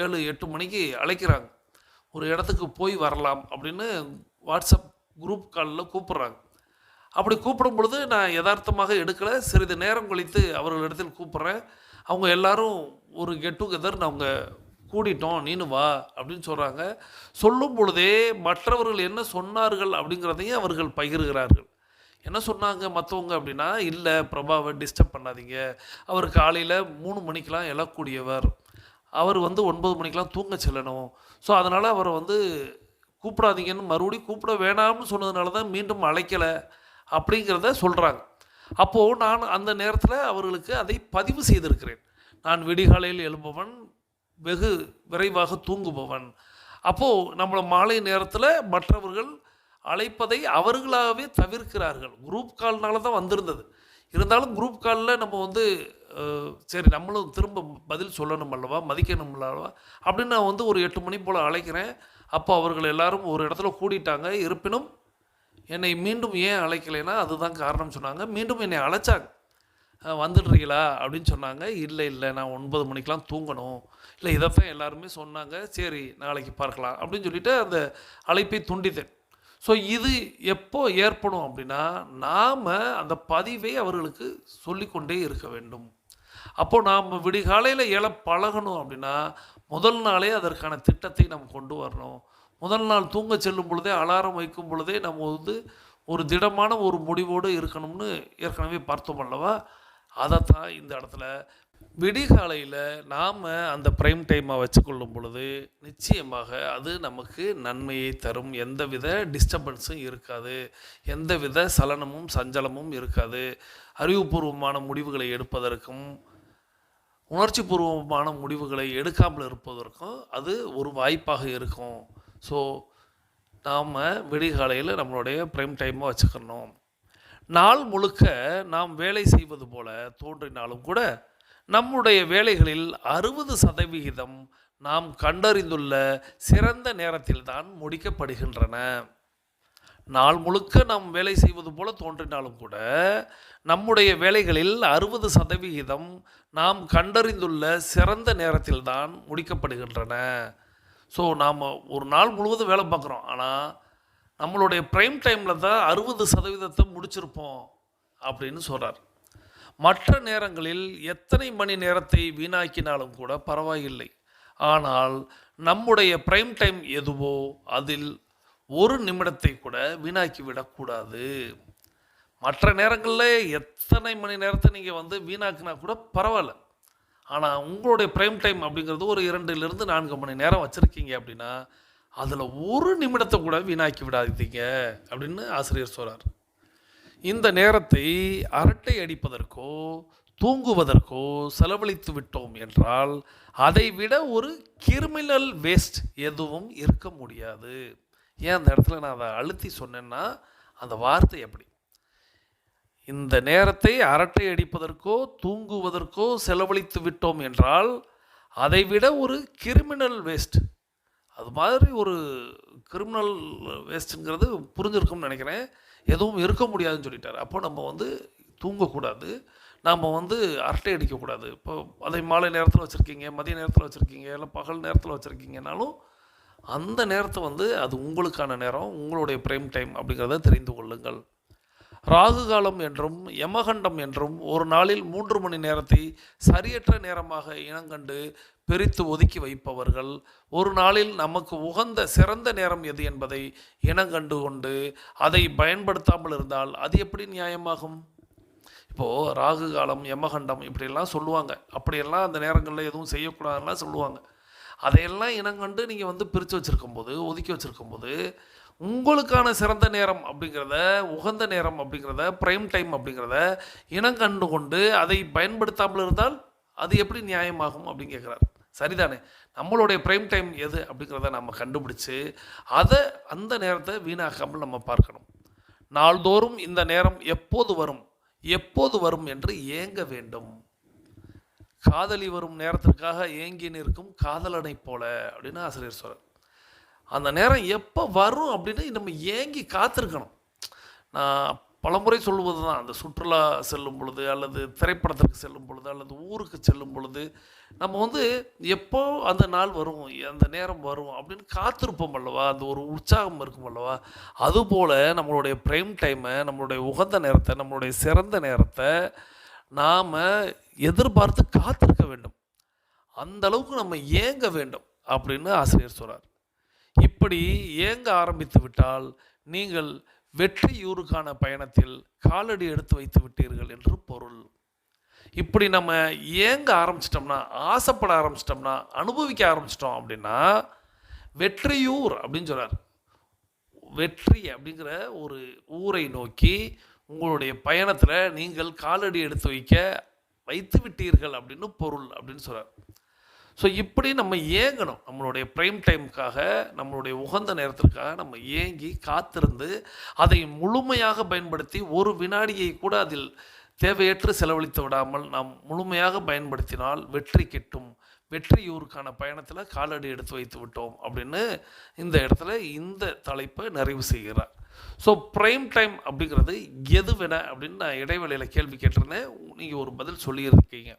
Speaker 2: 7-8 மணிக்கு அழைக்கிறாங்க, ஒரு இடத்துக்கு போய் வரலாம் அப்படின்னு வாட்ஸ்அப் குரூப் காலில் கூப்பிட்றாங்க. அப்படி கூப்பிடும் பொழுது நான் யதார்த்தமாக எடுக்கலை. சிறிது நேரம் கழித்து அவர்களிடத்தில் கூப்பிட்றேன். அவங்க எல்லாரும் ஒரு கெட் டுகெதர் அவங்க கூடிட்டோம், நீனு வா அப்படின்னு சொல்கிறாங்க. சொல்லும் பொழுதே மற்றவர்கள் என்ன சொன்னார்கள் அப்படிங்கிறதையும் அவர்கள் பகிர்கிறார்கள். என்ன சொன்னாங்க மற்றவங்க அப்படின்னா, இல்லை பிரபாவை டிஸ்டர்ப் பண்ணாதீங்க, அவர் காலையில் 3 மணிக்கெலாம் எழக்கூடியவர், அவர் 9 மணிக்கெலாம் தூங்க செல்லணும், ஸோ அதனால் அவரை கூப்பிடாதீங்கன்னு மறுபடியும் கூப்பிட வேணாம்னு சொன்னதுனால தான் மீண்டும் அழைக்கலை அப்படிங்கிறத சொல்கிறாங்க. அப்போது நான் அந்த நேரத்தில் அவர்களுக்கு அதை பதிவு செய்திருக்கிறேன். நான் விடிகாலையில் எழும்பவன், வெகு விரைவாக தூங்குபவன். அப்போது நம்மளை மாலை நேரத்தில் மற்றவர்கள் அழைப்பதை அவர்களாகவே தவிர்க்கிறார்கள். குரூப் கால்னால தான் வந்திருந்தது. இருந்தாலும் குரூப் காலில் நம்ம சரி நம்மளும் திரும்ப பதில் சொல்லணும் அல்லவா, மதிக்கணும் அல்லவா அப்படின்னு நான் ஒரு 8 மணி போல் அழைக்கிறேன். அப்போ அவர்கள் எல்லாரும் ஒரு இடத்துல கூடிட்டாங்க. இருப்பினும் என்னை மீண்டும் ஏன் அழைக்கலைன்னா அதுதான் காரணம் சொன்னாங்க. மீண்டும் என்னை அழைச்சாங்க, வந்துடுறீங்களா அப்படின்னு சொன்னாங்க. இல்லை நான் 9 மணிக்கெலாம் தூங்கணும், இல்லை இதைத்தான் எல்லாருமே சொன்னாங்க, சரி நாளைக்கு பார்க்கலாம் அப்படின்னு சொல்லிவிட்டு அந்த அழைப்பை துண்டித்தேன். ஸோ இது எப்போ ஏற்படும் அப்படின்னா, நாம் அந்த பதிவை அவர்களுக்கு சொல்லிக்கொண்டே இருக்க வேண்டும். அப்போது நாம் விடிகாலையில் எழ பழகணும் அப்படின்னா முதல் நாளே அதற்கான திட்டத்தை நம்ம கொண்டு வரணும். முதல் நாள் தூங்க செல்லும் பொழுதே, அலாரம் வைக்கும் பொழுதே நம்ம ஒரு திடமான ஒரு முடிவோடு இருக்கணும்னு ஏற்கனவே பார்த்தோம் அல்லவா. அதைத்தான் இந்த இடத்துல விடிகாலையில் நாம் அந்த ப்ரைம் டைமாக வச்சுக்கொள்ளும் பொழுது நிச்சயமாக அது நமக்கு நன்மையை தரும். எந்தவித டிஸ்டர்பன்ஸும் இருக்காது, எந்தவித சலனமும் சஞ்சலமும் இருக்காது. அறிவுபூர்வமான முடிவுகளை எடுப்பதற்கும் உணர்ச்சி பூர்வமான முடிவுகளை எடுக்காமல் இருப்பதற்கும் அது ஒரு வாய்ப்பாக இருக்கும். ஸோ நாம் விடிகாலையில் நம்மளுடைய ப்ரைம் டைமை வச்சுக்கணும். நாள் முழுக்க நாம் வேலை செய்வது போல தோன்றினாலும் கூட நம்முடைய வேலைகளில் 60% நாம் கண்டறிந்துள்ள சிறந்த நேரத்தில்தான் முடிக்கப்படுகின்றன. நாள் முழுக்க நாம் வேலை செய்வது போல தோன்றினாலும் கூட நம்முடைய வேலைகளில் 60% நாம் கண்டறிந்துள்ள சிறந்த நேரத்தில்தான் முடிக்கப்படுகின்றன. ஸோ நாம் ஒரு நாள் முழுவதும் வேலை பார்க்குறோம், ஆனால் நம்மளுடைய ப்ரைம் டைமில் தான் 60% முடிச்சிருப்போம் அப்படின்னு சொல்கிறார். மற்ற நேரங்களில் எத்தனை மணி நேரத்தை வீணாக்கினாலும் கூட பரவாயில்லை, ஆனால் நம்முடைய ப்ரைம் டைம் எதுவோ அதில் ஒரு நிமிடத்தை கூட வீணாக்கி விடக்கூடாது. மற்ற நேரங்களில் எத்தனை மணி நேரத்தை நீங்கள் வீணாக்கினா கூட பரவாயில்ல, ஆனால் உங்களுடைய ப்ரைம் டைம் அப்படிங்கிறது ஒரு 2லிருந்து 4 மணி நேரம் வச்சுருக்கீங்க அப்படின்னா அதில் ஒரு நிமிடத்தை கூட வீணாக்கி விடாதீங்க அப்படின்னு ஆசிரியர் சொல்கிறார். இந்த நேரத்தை அரட்டை அடிப்பதற்கோ தூங்குவதற்கோ செலவழித்து விட்டோம் என்றால் அதை விட ஒரு கிரிமினல் வேஸ்ட் எதுவும் இருக்க முடியாது. ஏன் அந்த இடத்துல நான் அதை அழுத்தி சொன்னேன்னா அந்த வார்த்தை எப்படி, இந்த நேரத்தை அரட்டை அடிப்பதற்கோ தூங்குவதற்கோ செலவழித்து விட்டோம் என்றால் அதை விட ஒரு கிரிமினல் வேஸ்ட், அது மாதிரி ஒரு கிரிமினல் வேஸ்ட்டுங்கிறது புரிஞ்சிருக்கும்னு நினைக்கிறேன், எதுவும் இருக்க முடியாதுன்னு சொல்லிட்டார். அப்போ நம்ம தூங்கக்கூடாது, நாம் அரட்டை அடிக்கக்கூடாது. இப்போ அதை மாலை நேரத்தில் வச்சுருக்கீங்க, மதிய நேரத்தில் வச்சுருக்கீங்க, இல்லை பகல் நேரத்தில் வச்சுருக்கீங்கனாலும் அந்த நேரத்தை அது உங்களுக்கான நேரம், உங்களுடைய ப்ரைம் டைம் அப்படிங்கிறத தெரிந்து கொள்ளுங்கள். ராகு காலம் என்றும் யமகண்டம் என்றும் ஒரு நாளில் 3 மணி நேரத்தை சரியற்ற நேரமாக இனங்கண்டு பிரித்து ஒதுக்கி வைப்பவர்கள் ஒரு நாளில் நமக்கு உகந்த சிறந்த நேரம் எது என்பதை இனங்கண்டு கொண்டு அதை பயன்படுத்தாமல் இருந்தால் அது எப்படி நியாயமாகும்? இப்போது ராகு காலம் யமகண்டம் இப்படியெல்லாம் சொல்லுவாங்க, அப்படியெல்லாம் அந்த நேரங்களில் எதுவும் செய்யக்கூடாதுலாம் சொல்லுவாங்க. அதையெல்லாம் இனங்கண்டு நீங்கள் பிரித்து வச்சுருக்கும்போது, ஒதுக்கி வச்சுருக்கும்போது உங்களுக்கான சிறந்த நேரம் அப்படிங்கிறத, உகந்த நேரம் அப்படிங்கிறத, ப்ரைம் டைம் அப்படிங்கிறத இனங்கண்டு கொண்டு அதை பயன்படுத்தாமல் இருந்தால் அது எப்படி நியாயமாகும் அப்படின்னு கேட்குறாரு. சரிதானே? நம்மளுடைய ப்ரைம் டைம் எது அப்படிங்கிறத நம்ம கண்டுபிடிச்சு அந்த நேரத்தை வீணாக்காமல் நம்ம பார்க்கணும். நாள்தோறும் இந்த நேரம் எப்போது வரும் எப்போது வரும் என்று ஏங்க வேண்டும். காதலி வரும் நேரத்திற்காக ஏங்கி நிற்கும் காதலனை போல அப்படின்னு ஆசிரியர் சொல்றார். அந்த நேரம் எப்போ வரும் அப்படின்னு நம்ம ஏங்கி காத்திருக்கணும். நான் பலமுறை சொல்லுவது தான், அந்த சுற்றுலா செல்லும் பொழுது அல்லது திரைப்படத்திற்கு செல்லும் பொழுது அல்லது ஊருக்கு செல்லும் பொழுது நம்ம எப்போ அந்த நாள் வரும், அந்த நேரம் வரும் அப்படின்னு காத்திருப்போம் அல்லவா, அந்த ஒரு உற்சாகம் இருக்கும் அல்லவா. அதுபோல் நம்மளுடைய ப்ரைம் டைமை, நம்மளுடைய உகந்த நேரத்தை, நம்மளுடைய சிறந்த நேரத்தை நாம் எதிர்பார்த்து காத்திருக்க வேண்டும். அந்த அளவுக்கு நம்ம ஏங்க வேண்டும் அப்படின்னு ஆசிரியர் சொல்கிறார். இப்படி ஏங்க ஆரம்பித்து விட்டால் நீங்கள் வெற்றியூருக்கான பயணத்தில் காலடி எடுத்து வைத்து விட்டீர்கள் என்று பொருள். இப்படி நம்ம ஏங்க ஆரம்பிச்சிட்டோம்னா, ஆசைப்பட ஆரம்பிச்சிட்டோம்னா, அனுபவிக்க ஆரம்பிச்சிட்டோம் அப்படின்னா வெற்றியூர் அப்படின்னு சொல்கிறார். வெற்றி அப்படிங்கிற ஒரு ஊரை நோக்கி உங்களுடைய பயணத்தில் நீங்கள் காலடி எடுத்து வைத்து விட்டீர்கள் அப்படின்னு பொருள் அப்படின்னு சொல்கிறார். ஸோ இப்படி நம்ம ஏங்கணும். நம்மளுடைய ப்ரைம் டைமுக்காக, நம்மளுடைய உகந்த நேரத்திற்காக நம்ம ஏங்கி காத்திருந்து அதை முழுமையாக பயன்படுத்தி ஒரு வினாடியை கூட அதில் தேவையற்று செலவழித்து விடாமல் நாம் முழுமையாக பயன்படுத்தினால் வெற்றி கிட்டும். வெற்றியூருக்கான பயணத்தில் காலடி எடுத்து வைத்து விட்டோம் அப்படின்னு இந்த இடத்துல இந்த தலைப்பை நிறைவு செய்கிறார். ஸோ ப்ரைம் டைம் அப்படிங்கிறது எதுவென அப்படின்னு நான் இடைவெளியில் கேள்வி கேட்டிருந்தேன், நீங்கள் ஒரு பதில் சொல்லியிருக்கீங்க.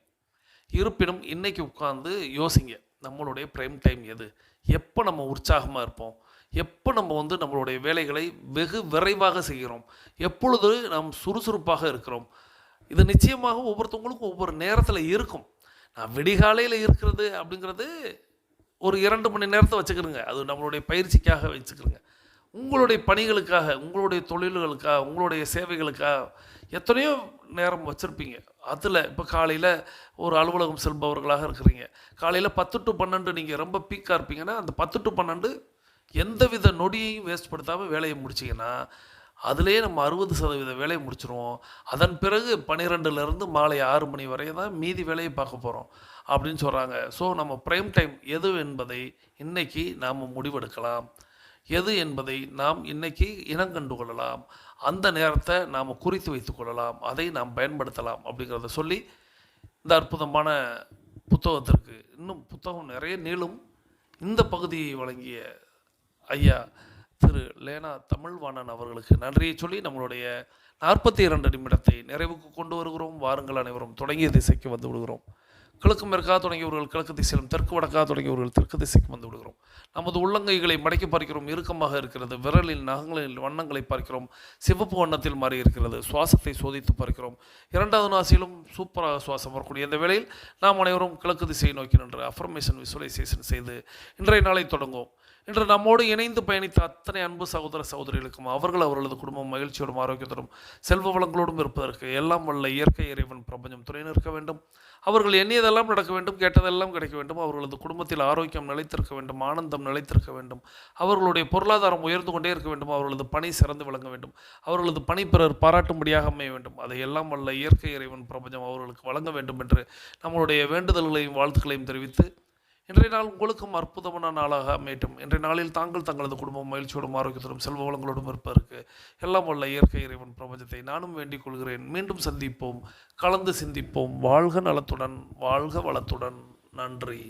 Speaker 2: இருப்பினும் இன்றைக்கி உட்காந்து யோசிங்க, நம்மளுடைய ப்ரைம் டைம் எது, எப்போ நம்ம உற்சாகமாக இருப்போம், எப்போ நம்ம நம்மளுடைய வேலைகளை வெகு விரைவாக செய்கிறோம், எப்பொழுது நாம் சுறுசுறுப்பாக இருக்கிறோம். இது நிச்சயமாக ஒவ்வொருத்தவங்களுக்கும் ஒவ்வொரு நேரத்தில் இருக்கும். நான் விடிகாலையில் இருக்கிறது அப்படிங்கிறது ஒரு 2 மணி நேரத்தை வச்சுக்கிறேங்க, அது நம்மளுடைய பயிற்சிக்காக வச்சுக்கிறேங்க. உங்களுடைய பணிகளுக்காக, உங்களுடைய தொழில்களுக்காக, உங்களுடைய சேவைகளுக்காக எத்தனையோ நேரம் வச்சுருப்பீங்க. அதில் இப்போ காலையில் ஒரு அலுவலகம் செல்பவர்களாக இருக்கிறீங்க, காலையில் 10 to 12 நீங்கள் ரொம்ப பீக்காக இருப்பீங்கன்னா அந்த 10 to 12 எந்தவித நொடியையும் வேஸ்ட் படுத்தாமல் வேலையை முடிச்சிங்கன்னா அதுலேயே நம்ம 60% வேலையை முடிச்சிருவோம். அதன் பிறகு 12லேருந்து மாலை 6 மணி வரை தான் மீதி வேலையை பார்க்க போகிறோம். அப்படின்னு சொல்கிறாங்க. ஸோ நம்ம பிரைம் டைம் எது என்பதை இன்னைக்கு நாம் முடிவெடுக்கலாம். எது என்பதை நாம் இன்னைக்கு இனங்கண்டு கொள்ளலாம். அந்த நேரத்தை நாம் குறித்து வைத்துக் கொள்ளலாம். அதை நாம் பயன்படுத்தலாம் அப்படிங்கிறத சொல்லி இந்த அற்புதமான புத்தகத்திற்கு இன்னும் புத்தகம் நிறைய நீளும். இந்த பகுதியை வழங்கிய ஐயா திரு லேனா தமிழ்வாணன் அவர்களுக்கு நன்றியை சொல்லி நம்மளுடைய 42 நிமிடத்தை நிறைவுக்கு கொண்டு வருகிறோம். வாருங்கள் அனைவரும் தொடங்கிய திசைக்கு வந்து விடுகிறோம். கிழக்கு மேற்காக தொடங்கியவர்கள் கிழக்கு திசையிலும் தெற்கு வடக்காக தொடங்கியவர்கள் தெற்கு திசைக்கு வந்து விடுகிறோம். நமது உள்ளங்கைகளை மடக்கி பார்க்கிறோம், இறுக்கமாக இருக்கிறது. விரலில் நகங்களில் வண்ணங்களை பார்க்கிறோம், சிவப்பு வண்ணத்தில் மாறி இருக்கிறது. சுவாசத்தை சோதித்து பார்க்கிறோம். இரண்டாவது நாசியிலும் சூப்பராக சுவாசம் வரக்கூடிய இந்த வேளையில் நாம் அனைவரும் கிழக்கு திசையை நோக்கி நின்று அஃபர்மேஷன் விசுவலைசேஷன் செய்து இன்றைய நாளை தொடங்குவோம். இன்று நம்மோடு இணைந்து பயணித்த அத்தனை அன்பு சகோதர சகோதரிகளுக்கும் அவர்களது குடும்பம் மகிழ்ச்சியோடும் ஆரோக்கியத்தோடும் செல்வ வளங்களோடும் இருப்பதற்கு எல்லாம் வல்ல இயற்கை இறைவன் பிரபஞ்சம் துணை நிற்க வேண்டும். அவர்கள் எண்ணியதெல்லாம் நடக்க வேண்டும், கேட்டதெல்லாம் கிடைக்க வேண்டும். அவர்களது குடும்பத்தில் ஆரோக்கியம் நிலைத்திருக்க வேண்டும், ஆனந்தம் நிலைத்திருக்க வேண்டும். அவர்களுடைய பொருளாதாரம் உயர்ந்து கொண்டே இருக்க வேண்டும். அவர்களது பணி சிறந்து விளங்க வேண்டும். அவர்களது பணி பிறர் பாராட்டும்படியாக அமைய வேண்டும். அதை எல்லாம் வல்ல இயற்கை இறைவன் பிரபஞ்சம் அவர்களுக்கு வழங்க வேண்டும் என்று நம்மளுடைய வேண்டுதல்களையும் வாழ்த்துக்களையும் தெரிவித்து இன்றைய நாள் உங்களுக்கும் அற்புதமான நாளாக அமையட்டும். இன்றைய நாளில் தாங்கள் தங்களது குடும்பம் மகிழ்ச்சியோடும் ஆரோக்கியத்தோடும் செல்வ வளங்களோடும் இருப்பதற்கு எல்லாம் வல்ல இயற்கை இறைவன் பிரபஞ்சத்தை நானும் வேண்டிக் கொள்கிறேன். மீண்டும் சந்திப்போம், கலந்து சிந்திப்போம். வாழ்க நலத்துடன், வாழ்க வளத்துடன். நன்றி.